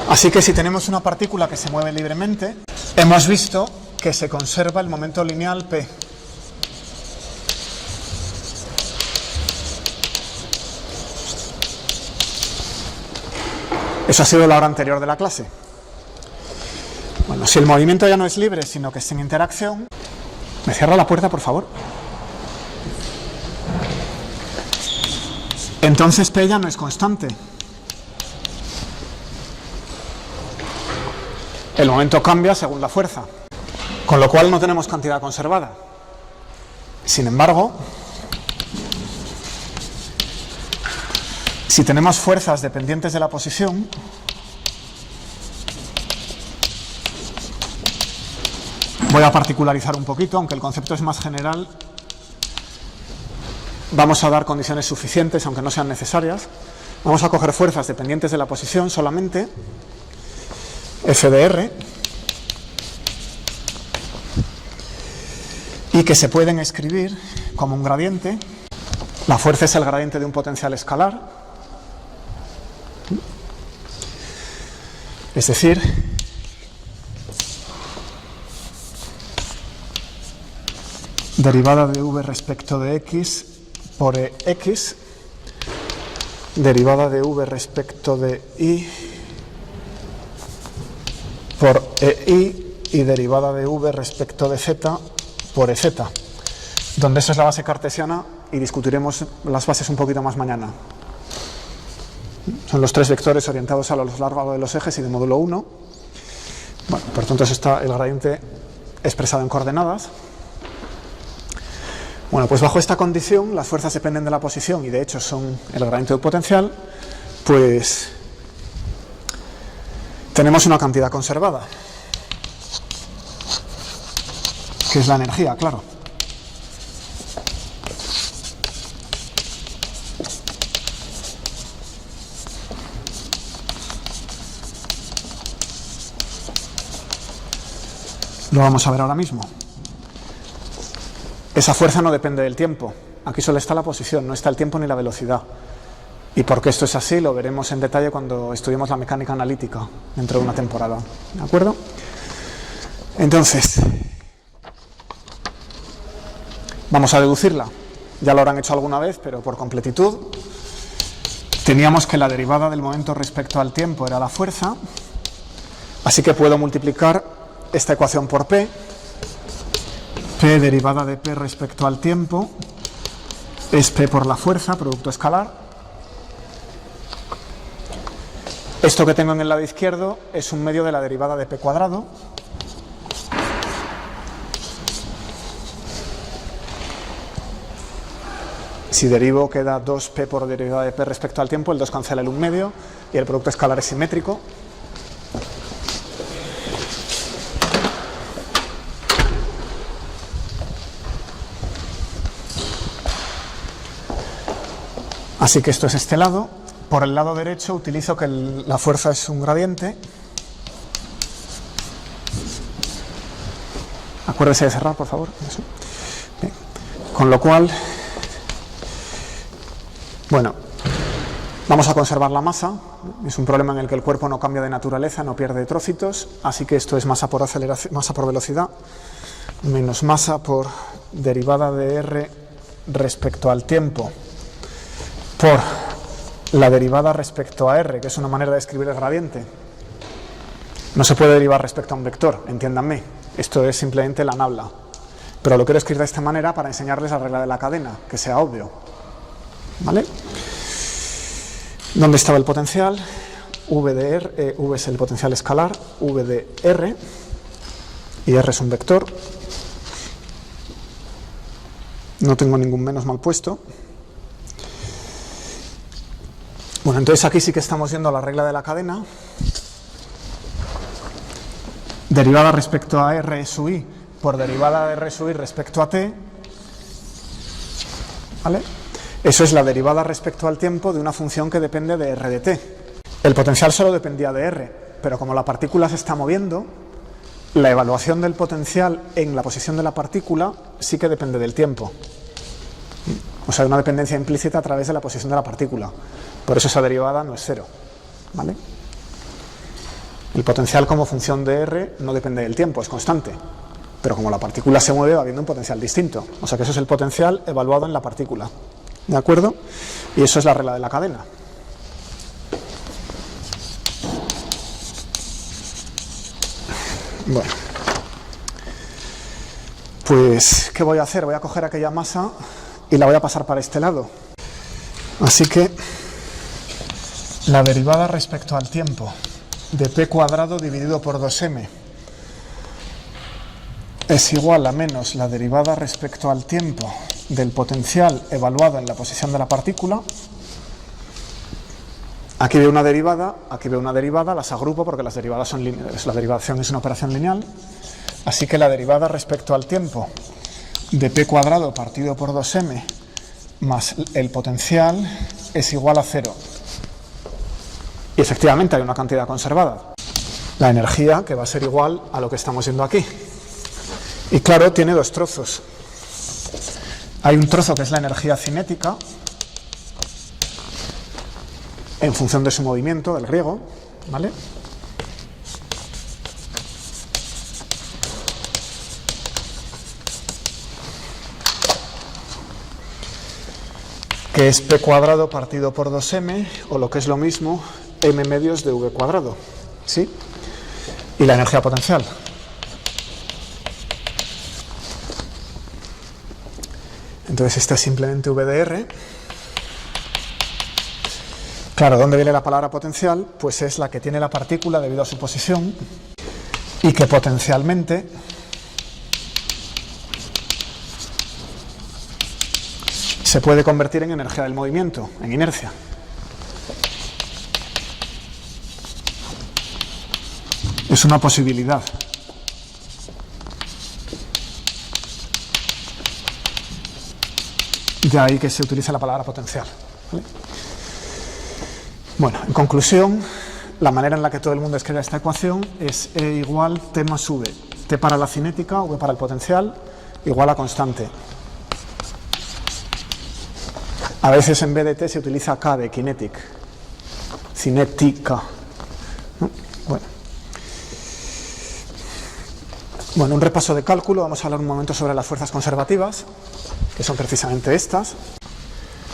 Así que si tenemos una partícula que se mueve libremente, hemos visto que se conserva el momento lineal P. Eso ha sido la hora anterior de la clase. Bueno, si el movimiento ya no es libre, sino que es sin interacción, ¿me cierra la puerta, por favor? Entonces P ya no es constante. El momento cambia según la fuerza, con lo cual no tenemos cantidad conservada. Sin embargo, si tenemos fuerzas dependientes de la posición, voy a particularizar un poquito, aunque el concepto es más general. Vamos a dar condiciones suficientes, aunque no sean necesarias. Vamos a coger fuerzas dependientes de la posición solamente, F de R, y que se pueden escribir como un gradiente. La fuerza es el gradiente de un potencial escalar, es decir, derivada de V respecto de X por X, derivada de V respecto de Y por EY y derivada de V respecto de Z por EZ, donde eso es la base cartesiana y discutiremos las bases un poquito más mañana. Son los 3 vectores orientados a lo largo de los ejes y de módulo 1. Bueno, por tanto está el gradiente expresado en coordenadas. Bueno, pues bajo esta condición, las fuerzas dependen de la posición y de hecho son el gradiente del potencial, pues tenemos una cantidad conservada, que es la energía, claro. Lo vamos a ver ahora mismo. Esa fuerza no depende del tiempo. Aquí solo está la posición, no está el tiempo ni la velocidad. Y por qué esto es así lo veremos en detalle cuando estudiemos la mecánica analítica dentro de una temporada. ¿De acuerdo? Entonces, vamos a deducirla. Ya lo habrán hecho alguna vez, pero por completitud. Teníamos que la derivada del momento respecto al tiempo era la fuerza. Así que puedo multiplicar esta ecuación por P. P derivada de P respecto al tiempo es P por la fuerza, producto escalar. Esto que tengo en el lado izquierdo es un medio de la derivada de P cuadrado. Si derivo queda 2P por derivada de P respecto al tiempo, el 2 cancela el 1 medio y el producto escalar es simétrico. Así que esto es este lado. Por el lado derecho utilizo que la fuerza es un gradiente. Acuérdese de cerrar, por favor. Eso. Bien. Con lo cual, bueno, vamos a conservar la masa. Es un problema en el que el cuerpo no cambia de naturaleza, no pierde trocitos. Así que esto es masa por aceleración, masa por velocidad, menos masa por derivada de R respecto al tiempo, por la derivada respecto a R, que es una manera de escribir el gradiente. No se puede derivar respecto a un vector, entiéndanme. Esto es simplemente la nabla. Pero lo quiero escribir de esta manera para enseñarles la regla de la cadena, que sea obvio. ¿Vale? ¿Dónde estaba el potencial? V de R, V es el potencial escalar, V de R, y R es un vector. No tengo ningún menos mal puesto. Bueno, entonces aquí sí que estamos viendo la regla de la cadena. Derivada respecto a R sub i por derivada de R sub i respecto a t. ¿Vale? Eso es la derivada respecto al tiempo de una función que depende de R de t. El potencial solo dependía de R, pero como la partícula se está moviendo, la evaluación del potencial en la posición de la partícula sí que depende del tiempo. O sea, una dependencia implícita a través de la posición de la partícula. Por eso esa derivada no es cero. ¿Vale? El potencial como función de R no depende del tiempo, es constante. Pero como la partícula se mueve, va habiendo un potencial distinto. O sea que eso es el potencial evaluado en la partícula. ¿De acuerdo? Y eso es la regla de la cadena. Bueno. Pues, ¿qué voy a hacer? Voy a coger aquella masa y la voy a pasar para este lado. Así que la derivada respecto al tiempo de P cuadrado dividido por 2m es igual a menos la derivada respecto al tiempo del potencial evaluado en la posición de la partícula. Aquí veo una derivada, aquí veo una derivada, las agrupo porque las derivadas son lineales, la derivación es una operación lineal. Así que la derivada respecto al tiempo de P cuadrado partido por 2m más el potencial es igual a 0. Y efectivamente hay una cantidad conservada. La energía, que va a ser igual a lo que estamos viendo aquí. Y claro, tiene dos trozos. Hay un trozo que es la energía cinética, en función de su movimiento, del griego, ¿vale? Que es P cuadrado partido por 2m, o lo que es lo mismo, m medios de v cuadrado, ¿sí? Y la energía potencial. Entonces esto es simplemente V de R. Claro, ¿dónde viene la palabra potencial? Pues es la que tiene la partícula debido a su posición y que potencialmente se puede convertir en energía del movimiento, en inercia. Es una posibilidad. De ahí que se utiliza la palabra potencial, ¿vale? Bueno, en conclusión, la manera en la que todo el mundo escribe esta ecuación es E igual T más V. T para la cinética, V para el potencial, igual a constante. A veces en vez de T se utiliza K de kinetic, cinética, ¿no? Bueno, un repaso de cálculo. Vamos a hablar un momento sobre las fuerzas conservativas, que son precisamente estas.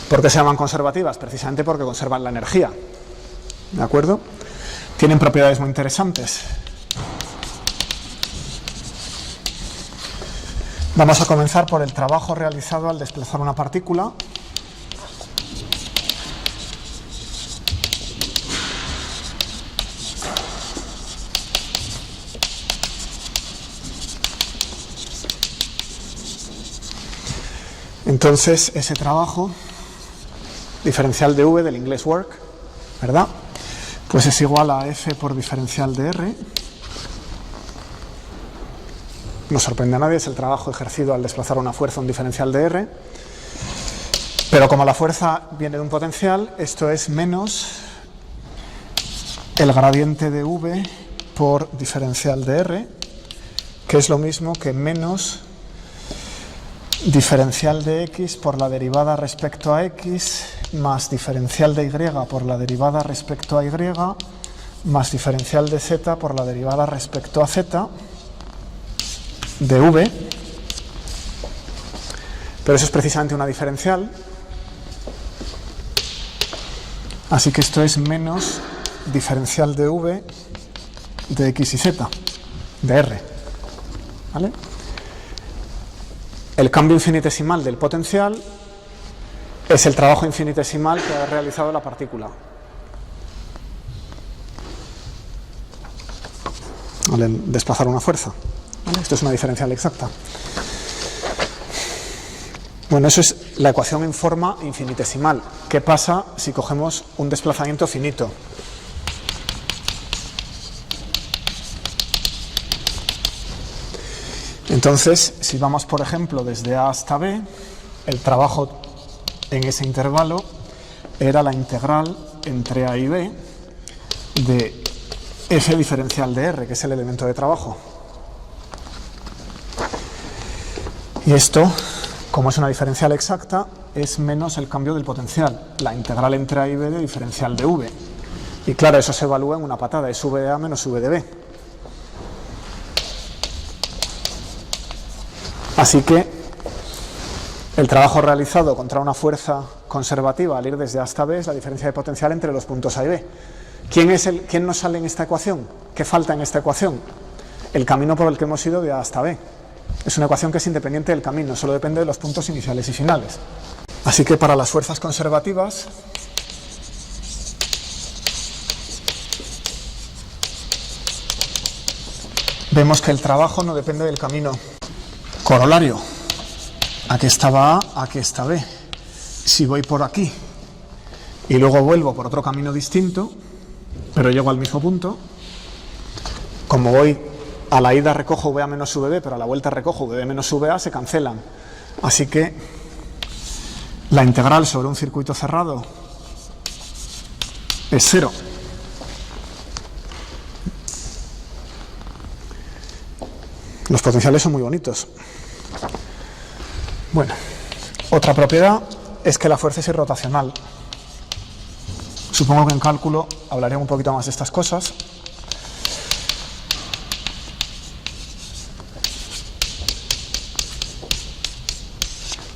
¿Por qué se llaman conservativas? Precisamente porque conservan la energía, ¿de acuerdo? Tienen propiedades muy interesantes. Vamos a comenzar por el trabajo realizado al desplazar una partícula. Entonces, ese trabajo, diferencial de V del inglés work, ¿verdad? Pues es igual a F por diferencial de R. No sorprende a nadie, es el trabajo ejercido al desplazar una fuerza, un diferencial de R. Pero como la fuerza viene de un potencial, esto es menos el gradiente de V por diferencial de R, que es lo mismo que menos diferencial de X por la derivada respecto a X más diferencial de Y por la derivada respecto a Y más diferencial de Z por la derivada respecto a Z de V. Pero eso es precisamente una diferencial. Así que esto es menos diferencial de V de X y Z, de R, ¿vale? El cambio infinitesimal del potencial es el trabajo infinitesimal que ha realizado la partícula. Al desplazar una fuerza, ¿vale? Esto es una diferencial exacta. Bueno, eso es la ecuación en forma infinitesimal. ¿Qué pasa si cogemos un desplazamiento finito? Entonces, si vamos, por ejemplo, desde A hasta B, el trabajo en ese intervalo era la integral entre A y B de F diferencial de R, que es el elemento de trabajo. Y esto, como es una diferencial exacta, es menos el cambio del potencial, la integral entre A y B de diferencial de V. Y claro, eso se evalúa en una patada, es V de A menos V de B. Así que el trabajo realizado contra una fuerza conservativa al ir desde A hasta B es la diferencia de potencial entre los puntos A y B. ¿Quién nos sale en esta ecuación? ¿Qué falta en esta ecuación? El camino por el que hemos ido de A hasta B. Es una ecuación que es independiente del camino, solo depende de los puntos iniciales y finales. Así que para las fuerzas conservativas, vemos que el trabajo no depende del camino. Corolario, aquí estaba A, aquí está B. Si voy por aquí y luego vuelvo por otro camino distinto, pero llego al mismo punto, como voy a la ida recojo VA menos VB, pero a la vuelta recojo VB menos VA, se cancelan. Así que la integral sobre un circuito cerrado es 0. Los potenciales son muy bonitos. Bueno, otra propiedad es que la fuerza es irrotacional. Supongo que en cálculo hablaré un poquito más de estas cosas.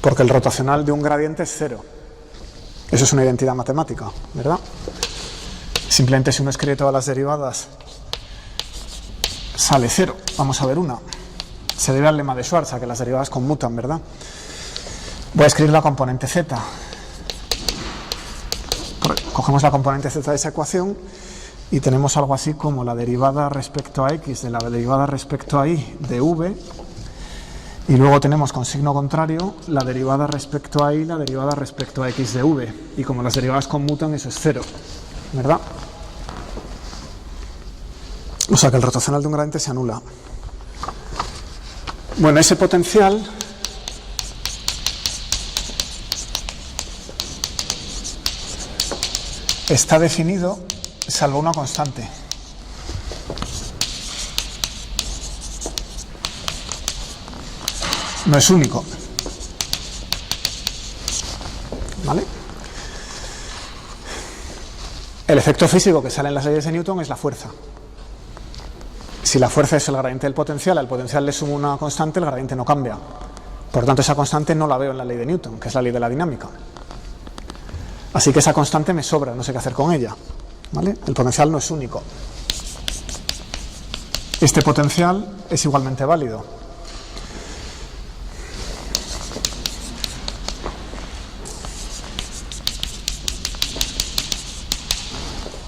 Porque el rotacional de un gradiente es 0. Eso es una identidad matemática, ¿verdad? Simplemente si uno escribe todas las derivadas, sale 0. Vamos a ver una. Se debe al lema de Schwarz, a que las derivadas conmutan, ¿verdad? Voy a escribir la componente z. Cogemos la componente z de esa ecuación y tenemos algo así como la derivada respecto a x de la derivada respecto a y de v, y luego tenemos con signo contrario la derivada respecto a y, la derivada respecto a x de v, y como las derivadas conmutan, eso es 0, ¿verdad? O sea que el rotacional de un gradiente se anula. Bueno, ese potencial está definido salvo una constante. No es único. ¿Vale? El efecto físico que sale en las leyes de Newton es la fuerza. Si la fuerza es el gradiente del potencial, al potencial le sumo una constante, el gradiente no cambia. Por tanto, esa constante no la veo en la ley de Newton, que es la ley de la dinámica. Así que esa constante me sobra, no sé qué hacer con ella. ¿Vale? El potencial no es único. Este potencial es igualmente válido.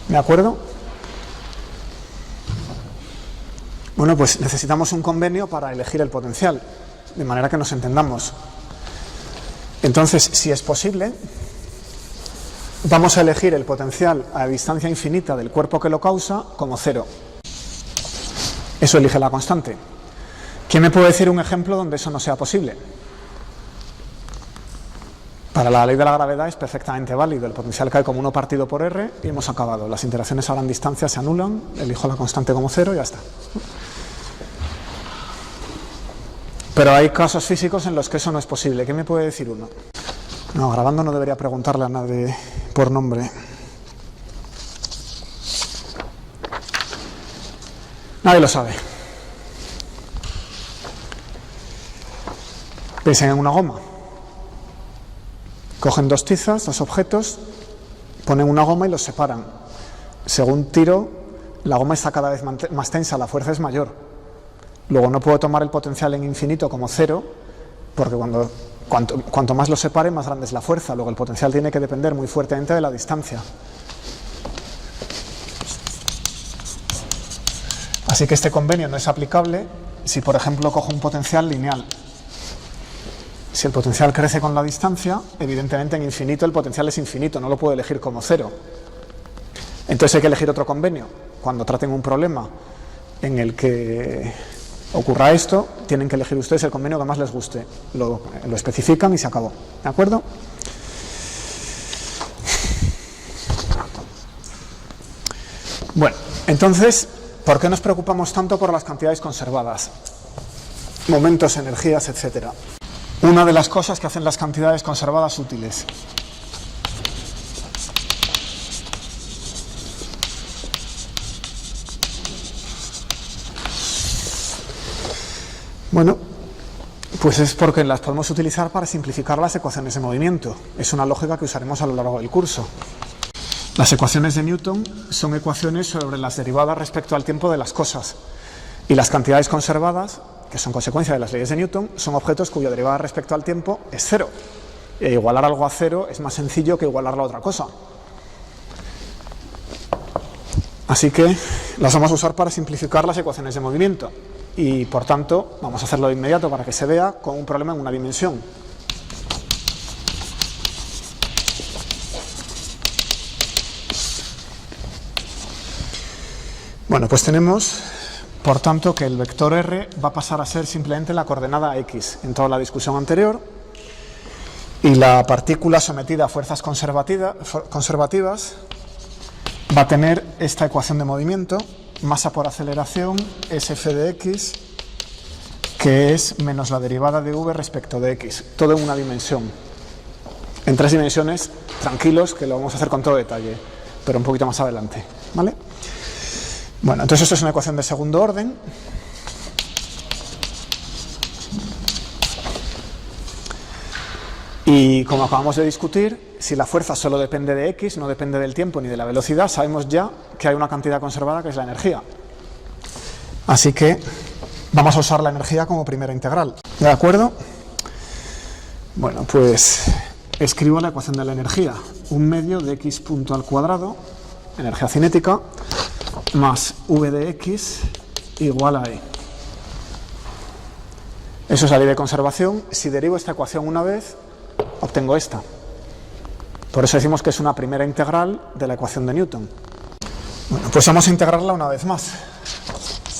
¿De acuerdo? Bueno, pues necesitamos un convenio para elegir el potencial, de manera que nos entendamos. Entonces, si es posible, vamos a elegir el potencial a distancia infinita del cuerpo que lo causa como 0. Eso elige la constante. ¿Quién me puede decir un ejemplo donde eso no sea posible? Para la ley de la gravedad es perfectamente válido. El potencial cae como 1 partido por r y hemos acabado. Las interacciones a gran distancia se anulan, elijo la constante como 0 y ya está. Pero hay casos físicos en los que eso no es posible. ¿Qué me puede decir uno? No, grabando no debería preguntarle a nadie por nombre. Nadie lo sabe. Piensen en una goma. Cogen dos tizas, dos objetos, ponen una goma y los separan. Según tiro, la goma está cada vez más tensa, la fuerza es mayor. Luego no puedo tomar el potencial en infinito como 0, porque cuanto más lo separe, más grande es la fuerza. Luego el potencial tiene que depender muy fuertemente de la distancia. Así que este convenio no es aplicable si, por ejemplo, cojo un potencial lineal. Si el potencial crece con la distancia, evidentemente en infinito el potencial es infinito, no lo puedo elegir como 0. Entonces hay que elegir otro convenio. Cuando traten un problema en el que ocurra esto, tienen que elegir ustedes el convenio que más les guste. Lo especifican y se acabó. ¿De acuerdo? Bueno, entonces, ¿por qué nos preocupamos tanto por las cantidades conservadas? Momentos, energías, etcétera. Una de las cosas que hacen las cantidades conservadas útiles. Bueno, pues es porque las podemos utilizar para simplificar las ecuaciones de movimiento. Es una lógica que usaremos a lo largo del curso. Las ecuaciones de Newton son ecuaciones sobre las derivadas respecto al tiempo de las cosas. Y las cantidades conservadas, que son consecuencia de las leyes de Newton, son objetos cuya derivada respecto al tiempo es 0. E igualar algo a 0 es más sencillo que igualarlo a otra cosa. Así que las vamos a usar para simplificar las ecuaciones de movimiento. Y por tanto, vamos a hacerlo de inmediato para que se vea con un problema en una dimensión. Bueno, pues tenemos, por tanto, que el vector r va a pasar a ser simplemente la coordenada x en toda la discusión anterior, y la partícula sometida a fuerzas conservativas va a tener esta ecuación de movimiento: masa por aceleración es f de x, que es menos la derivada de v respecto de x, todo en una dimensión. En 3 dimensiones, tranquilos, que lo vamos a hacer con todo detalle, pero un poquito más adelante, ¿vale? Bueno, entonces esto es una ecuación de segundo orden. Y como acabamos de discutir, si la fuerza solo depende de x, no depende del tiempo ni de la velocidad, sabemos ya que hay una cantidad conservada que es la energía. Así que vamos a usar la energía como primera integral. ¿De acuerdo? Bueno, pues escribo la ecuación de la energía. 1/2 de x punto al cuadrado, energía cinética, más v de x igual a E. Eso es la ley de conservación. Si derivo esta ecuación una vez, obtengo esta. Por eso decimos que es una primera integral de la ecuación de Newton. Bueno, pues vamos a integrarla una vez más.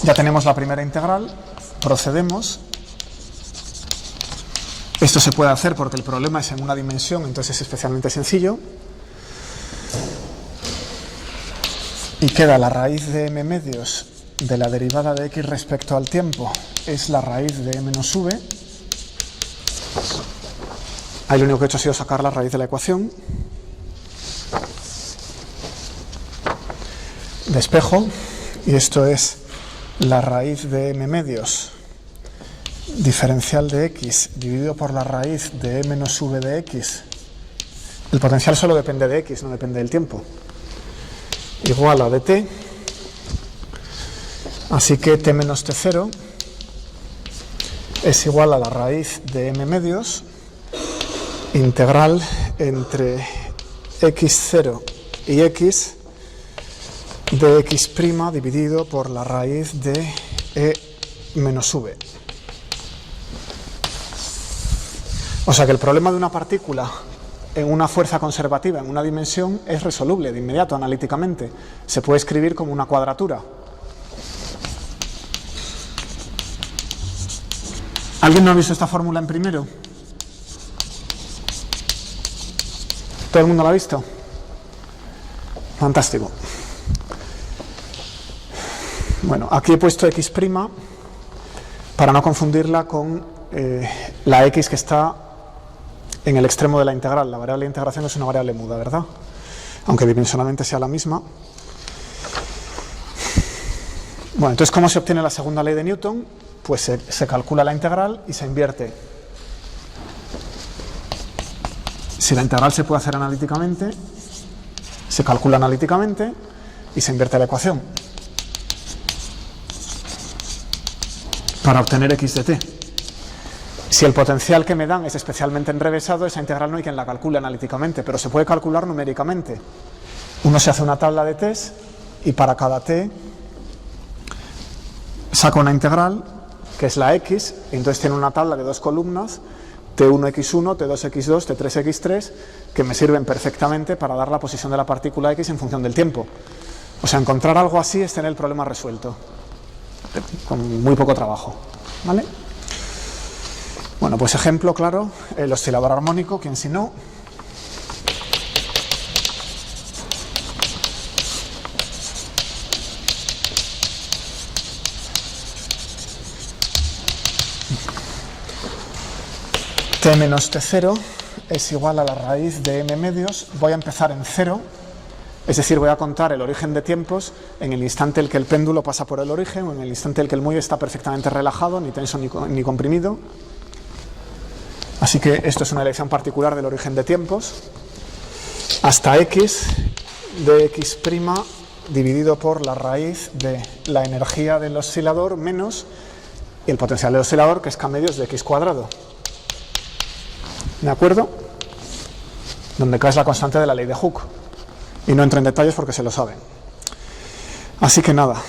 Ya tenemos la primera integral, procedemos. Esto se puede hacer porque el problema es en una dimensión, entonces es especialmente sencillo. Y queda la raíz de m medios de la derivada de x respecto al tiempo, es la raíz de e menos v. Ahí lo único que he hecho ha sido sacar la raíz de la ecuación. Despejo, y esto es la raíz de m medios diferencial de x dividido por la raíz de e menos v de x. El potencial solo depende de x, no depende del tiempo. Igual a dt. Así que t menos t0 es igual a la raíz de m medios integral entre x0 y x de x' dividido por la raíz de e menos v. O sea que el problema de una partícula en una fuerza conservativa en una dimensión es resoluble de inmediato analíticamente. Se puede escribir como una cuadratura. ¿Alguien no ha visto esta fórmula en primero? ¿Todo el mundo la ha visto? Fantástico. Bueno, aquí he puesto x' para no confundirla con la x que está en el extremo de la integral. La variable de integración es una variable muda, ¿verdad? Aunque dimensionalmente sea la misma. Bueno, entonces, ¿cómo se obtiene la segunda ley de Newton? Pues se calcula la integral y se invierte. Si la integral se puede hacer analíticamente, se calcula analíticamente y se invierte la ecuación para obtener x de t. Si el potencial que me dan es especialmente enrevesado, esa integral no hay quien la calcule analíticamente, pero se puede calcular numéricamente. Uno se hace una tabla de t's y para cada t saca una integral, que es la x, y entonces tiene una tabla de dos columnas, t1x1, t2x2, t3x3, que me sirven perfectamente para dar la posición de la partícula x en función del tiempo. O sea, encontrar algo así es tener el problema resuelto, con muy poco trabajo, ¿vale? Bueno, pues ejemplo claro, el oscilador armónico, ¿quién si no? T menos T0 es igual a la raíz de m medios. Voy a empezar en 0, es decir, voy a contar el origen de tiempos en el instante en que el péndulo pasa por el origen o en el instante en que el muelle está perfectamente relajado, ni tenso ni comprimido. Así que esto es una elección particular del origen de tiempos. Hasta x de x' dividido por la raíz de la energía del oscilador menos el potencial del oscilador, que es k medios de x cuadrado. ¿De acuerdo? Donde k es la constante de la ley de Hooke. Y no entro en detalles porque se lo saben. Así que nada.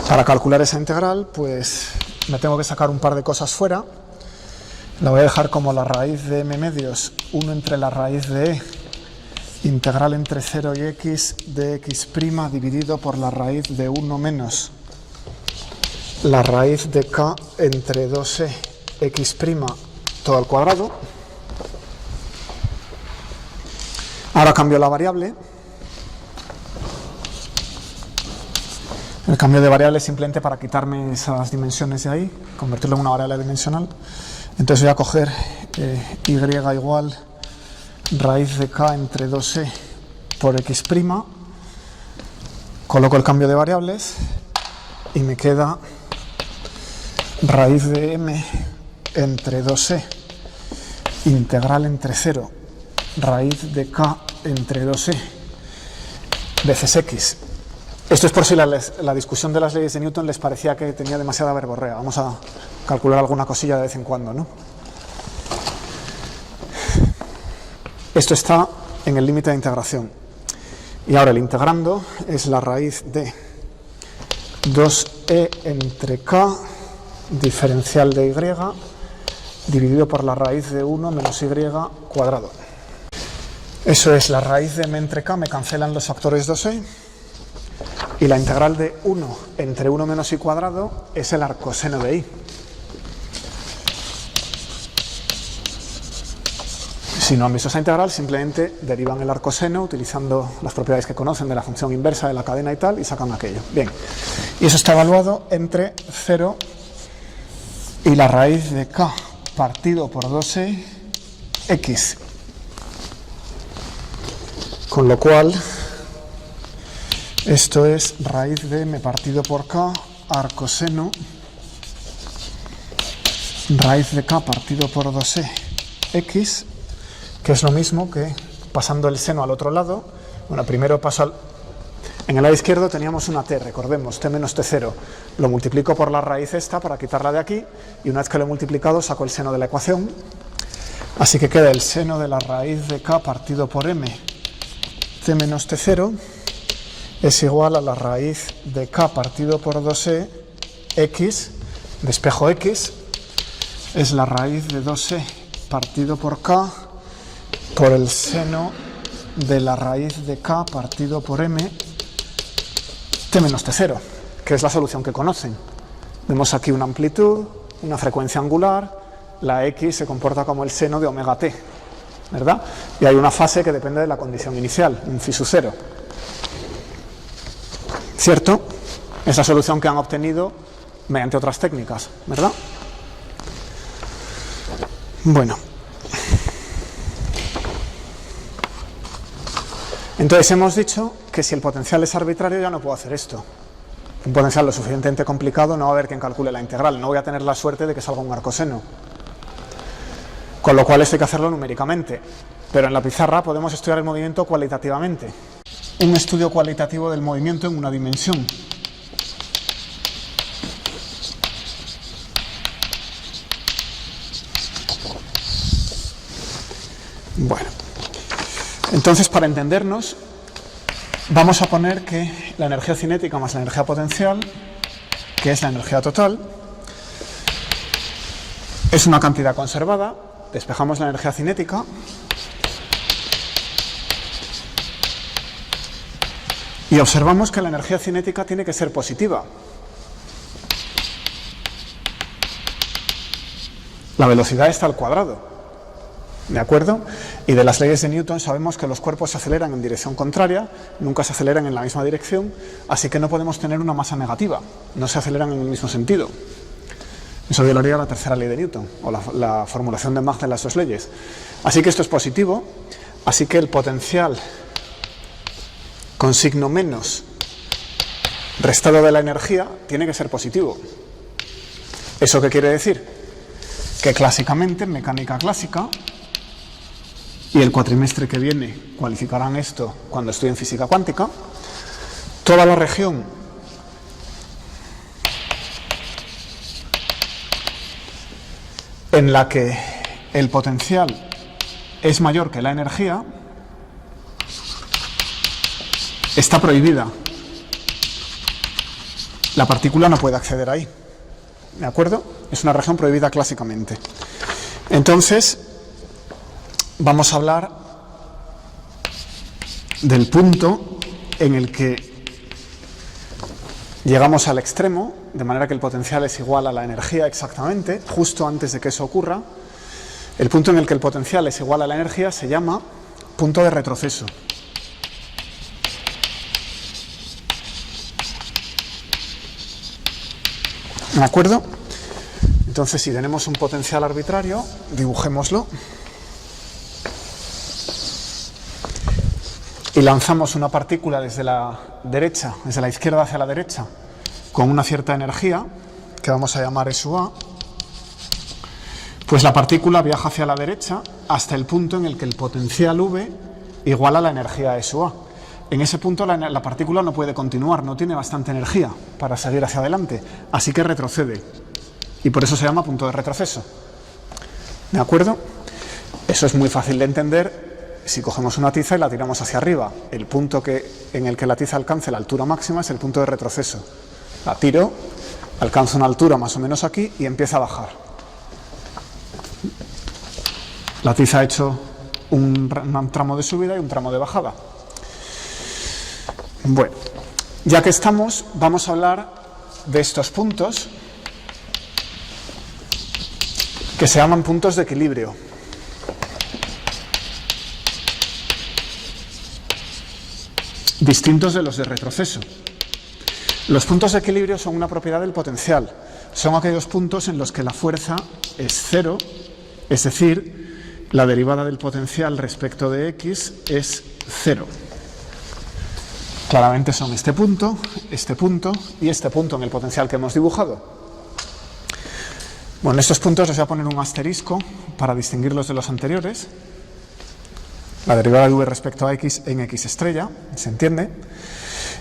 Para calcular esa integral, pues me tengo que sacar un par de cosas fuera. La voy a dejar como la raíz de m medios 1 entre la raíz de e, integral entre 0 y x de x' dividido por la raíz de 1 menos la raíz de k entre 2e x' todo al cuadrado. Ahora cambio la variable. El cambio de variable es simplemente para quitarme esas dimensiones de ahí, convertirlo en una variable dimensional. Entonces voy a coger y igual raíz de k entre 2e por x', coloco el cambio de variables y me queda raíz de m entre 2e integral entre 0 raíz de k entre 2e veces x Esto es por si la discusión de las leyes de Newton les parecía que tenía demasiada verborrea. Vamos a calcular alguna cosilla de vez en cuando, ¿no? Esto está en el límite de integración. Y ahora el integrando es la raíz de 2e entre k diferencial de y dividido por la raíz de 1 menos y cuadrado. Eso es la raíz de m entre k, me cancelan los factores 2e. Y la integral de 1 entre 1 menos y cuadrado es el arcoseno de i. Si no han visto esa integral, simplemente derivan el arcoseno utilizando las propiedades que conocen de la función inversa de la cadena y tal, y sacan aquello. Bien, y eso está evaluado entre 0 y la raíz de k partido por 2e x. Con lo cual, esto es raíz de m partido por k arcoseno raíz de k partido por 2e x, que es lo mismo que pasando el seno al otro lado. Bueno, primero paso en el lado izquierdo teníamos una t, recordemos, t menos t0. Lo multiplico por la raíz esta para quitarla de aquí, y una vez que lo he multiplicado saco el seno de la ecuación. Así que queda el seno de la raíz de k partido por m t menos t0 es igual a la raíz de k partido por 2e x, despejo x, es la raíz de 2e partido por k por el seno de la raíz de k partido por m t menos t0, que es la solución que conocen. Vemos aquí una amplitud, una frecuencia angular, la x se comporta como el seno de omega t, ¿verdad? Y hay una fase que depende de la condición inicial, un phi sub 0. ¿Cierto? Es la solución que han obtenido mediante otras técnicas, ¿verdad? Bueno. Entonces hemos dicho que si el potencial es arbitrario ya no puedo hacer esto. Un potencial lo suficientemente complicado no va a haber quien calcule la integral, no voy a tener la suerte de que salga un arcoseno. Con lo cual esto hay que hacerlo numéricamente. Pero en la pizarra podemos estudiar el movimiento cualitativamente. Un estudio cualitativo del movimiento en una dimensión. Bueno, entonces para entendernos vamos a poner que la energía cinética más la energía potencial, que es la energía total, es una cantidad conservada. Despejamos la energía cinética y observamos que la energía cinética tiene que ser positiva. La velocidad está al cuadrado, ¿de acuerdo? Y de las leyes de Newton sabemos que los cuerpos se aceleran en dirección contraria, nunca se aceleran en la misma dirección, así que no podemos tener una masa negativa, no se aceleran en el mismo sentido. Eso violaría la tercera ley de Newton, o la formulación de Mach de las dos leyes. Así que esto es positivo, así que el potencial con signo menos restado de la energía tiene que ser positivo. ¿Eso qué quiere decir? Que clásicamente, en mecánica clásica, y el cuatrimestre que viene cualificarán esto cuando estudien física cuántica, toda la región en la que el potencial es mayor que la energía está prohibida. La partícula no puede acceder ahí, ¿de acuerdo? Es una región prohibida clásicamente. Entonces, vamos a hablar del punto en el que llegamos al extremo, de manera que el potencial es igual a la energía exactamente, justo antes de que eso ocurra. El punto en el que el potencial es igual a la energía se llama punto de retroceso. ¿De acuerdo? Entonces, si tenemos un potencial arbitrario, dibujémoslo. Y lanzamos una partícula desde la derecha, desde la izquierda hacia la derecha, con una cierta energía, que vamos a llamar E sub A, pues la partícula viaja hacia la derecha hasta el punto en el que el potencial V iguala la energía E sub A. En ese punto la partícula no puede continuar, no tiene bastante energía para seguir hacia adelante, así que retrocede. Y por eso se llama punto de retroceso. ¿De acuerdo? Eso es muy fácil de entender si cogemos una tiza y la tiramos hacia arriba. El punto en el que la tiza alcance la altura máxima es el punto de retroceso. La tiro, alcanza una altura más o menos aquí y empieza a bajar. La tiza ha hecho un tramo de subida y un tramo de bajada. Bueno, ya que estamos, vamos a hablar de estos puntos que se llaman puntos de equilibrio. Distintos de los de retroceso. Los puntos de equilibrio son una propiedad del potencial. Son aquellos puntos en los que la fuerza es cero, es decir, la derivada del potencial respecto de x es cero. Claramente son este punto y este punto en el potencial que hemos dibujado. Bueno, en estos puntos les voy a poner un asterisco para distinguirlos de los anteriores. La derivada de v respecto a x en x estrella, ¿se entiende?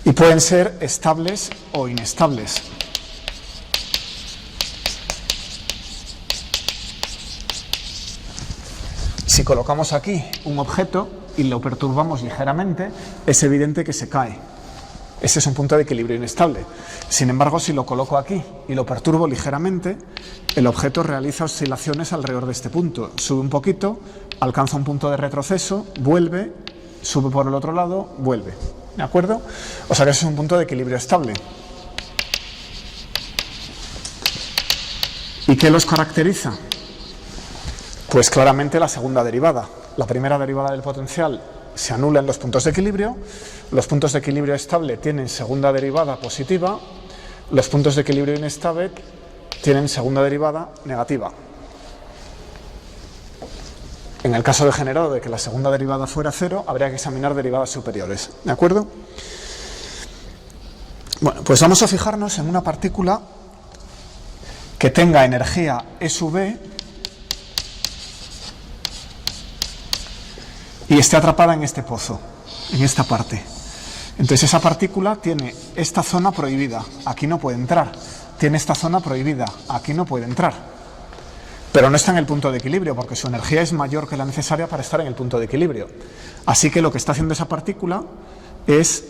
Y pueden ser estables o inestables. Si colocamos aquí un objeto y lo perturbamos ligeramente, es evidente que se cae. Ese es un punto de equilibrio inestable. Sin embargo, si lo coloco aquí y lo perturbo ligeramente, el objeto realiza oscilaciones alrededor de este punto. Sube un poquito, alcanza un punto de retroceso, vuelve, sube por el otro lado, vuelve. ¿De acuerdo? O sea que ese es un punto de equilibrio estable. ¿Y qué los caracteriza? Pues claramente la segunda derivada. La primera derivada del potencial se anula en los puntos de equilibrio. Los puntos de equilibrio estable tienen segunda derivada positiva. Los puntos de equilibrio inestable tienen segunda derivada negativa. En el caso degenerado de que la segunda derivada fuera cero, habría que examinar derivadas superiores. ¿De acuerdo? Bueno, pues vamos a fijarnos en una partícula que tenga energía E sub v y esté atrapada en este pozo, en esta parte. Entonces esa partícula tiene esta zona prohibida, aquí no puede entrar. Tiene esta zona prohibida, aquí no puede entrar. Pero no está en el punto de equilibrio, porque su energía es mayor que la necesaria para estar en el punto de equilibrio. Así que lo que está haciendo esa partícula es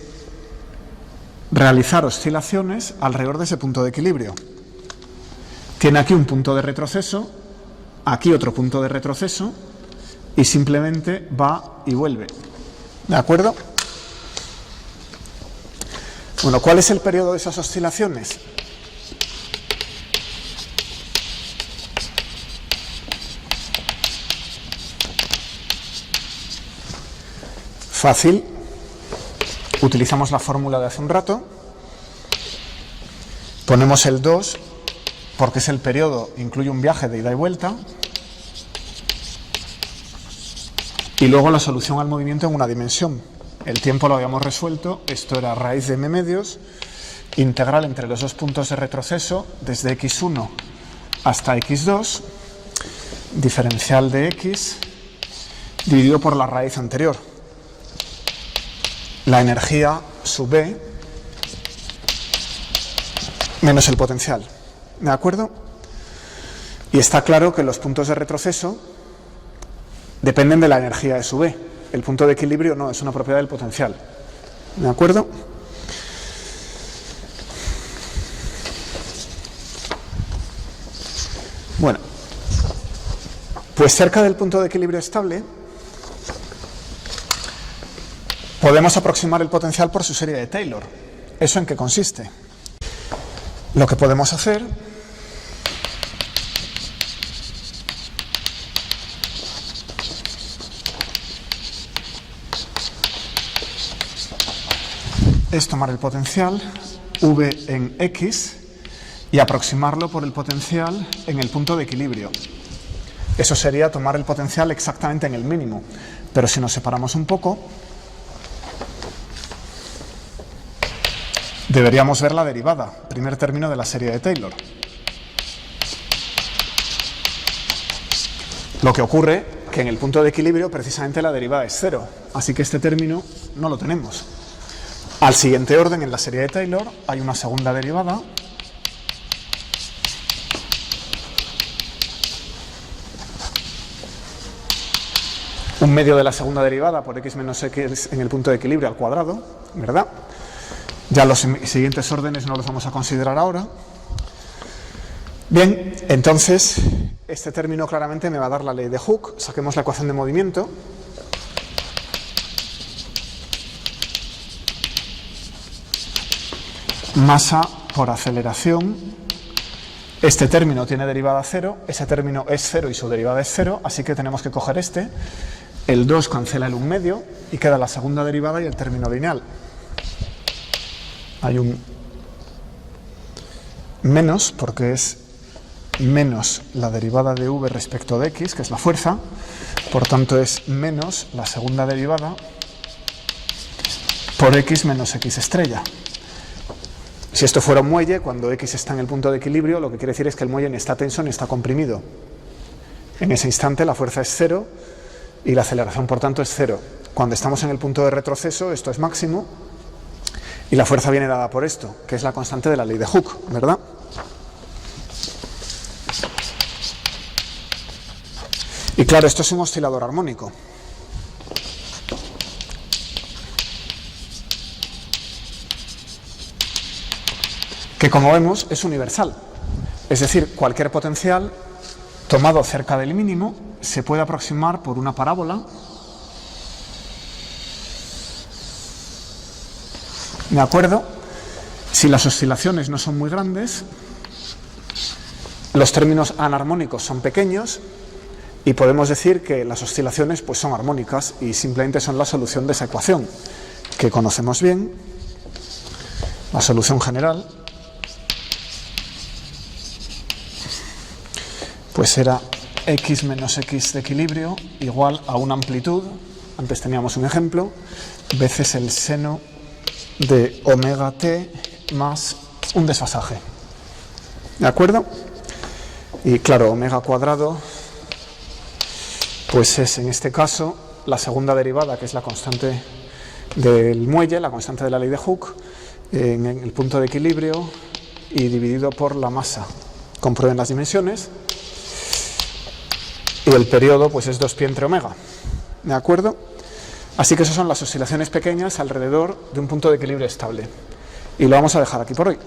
realizar oscilaciones alrededor de ese punto de equilibrio. Tiene aquí un punto de retroceso, aquí otro punto de retroceso, y simplemente va y vuelve. ¿De acuerdo? Bueno, ¿cuál es el periodo de esas oscilaciones? Fácil. Utilizamos la fórmula de hace un rato. Ponemos el 2 porque es el periodo, incluye un viaje de ida y vuelta. Y luego la solución al movimiento en una dimensión. El tiempo lo habíamos resuelto, esto era raíz de m medios, integral entre los dos puntos de retroceso, desde x1 hasta x2, diferencial de x, dividido por la raíz anterior. La energía sub v menos el potencial. ¿De acuerdo? Y está claro que los puntos de retroceso dependen de la energía E sub v. El punto de equilibrio no, es una propiedad del potencial. ¿De acuerdo? Bueno, pues cerca del punto de equilibrio estable podemos aproximar el potencial por su serie de Taylor. ¿Eso en qué consiste? Lo que podemos hacer es tomar el potencial v en x y aproximarlo por el potencial en el punto de equilibrio. Eso sería tomar el potencial exactamente en el mínimo. Pero si nos separamos un poco, deberíamos ver la derivada, primer término de la serie de Taylor. Lo que ocurre que en el punto de equilibrio precisamente la derivada es cero, así que este término no lo tenemos. Al siguiente orden, en la serie de Taylor, hay una segunda derivada un medio de la segunda derivada por x menos x en el punto de equilibrio al cuadrado, ¿verdad? Ya los siguientes órdenes no los vamos a considerar ahora. Bien, entonces, este término claramente me va a dar la ley de Hooke. Saquemos la ecuación de movimiento. Masa por aceleración. Este término tiene derivada 0, ese término es 0 y su derivada es 0, así que tenemos que coger este. El 2 cancela el 1 medio y queda la segunda derivada y el término lineal. Hay un menos, porque es menos la derivada de v respecto de x, que es la fuerza, por tanto es menos la segunda derivada por x menos x estrella. Si esto fuera un muelle, cuando x está en el punto de equilibrio, lo que quiere decir es que el muelle ni está tenso ni está comprimido. En ese instante la fuerza es 0 y la aceleración, por tanto, es 0. Cuando estamos en el punto de retroceso, esto es máximo y la fuerza viene dada por esto, que es la constante de la ley de Hooke, ¿verdad? Y claro, esto es un oscilador armónico. Que como vemos es universal, es decir, cualquier potencial tomado cerca del mínimo se puede aproximar por una parábola. ¿De acuerdo? Si las oscilaciones no son muy grandes, los términos anarmónicos son pequeños y podemos decir que las oscilaciones pues son armónicas y simplemente son la solución de esa ecuación que conocemos bien, la solución general. Pues era x menos x de equilibrio igual a una amplitud, antes teníamos un ejemplo, veces el seno de omega t más un desfasaje. ¿De acuerdo? Y claro, omega cuadrado, pues es en este caso la segunda derivada, que es la constante del muelle, la constante de la ley de Hooke, en el punto de equilibrio y dividido por la masa. Comprueben las dimensiones. Y el periodo pues es 2π entre omega, ¿de acuerdo? Así que esas son las oscilaciones pequeñas alrededor de un punto de equilibrio estable. Y lo vamos a dejar aquí por hoy.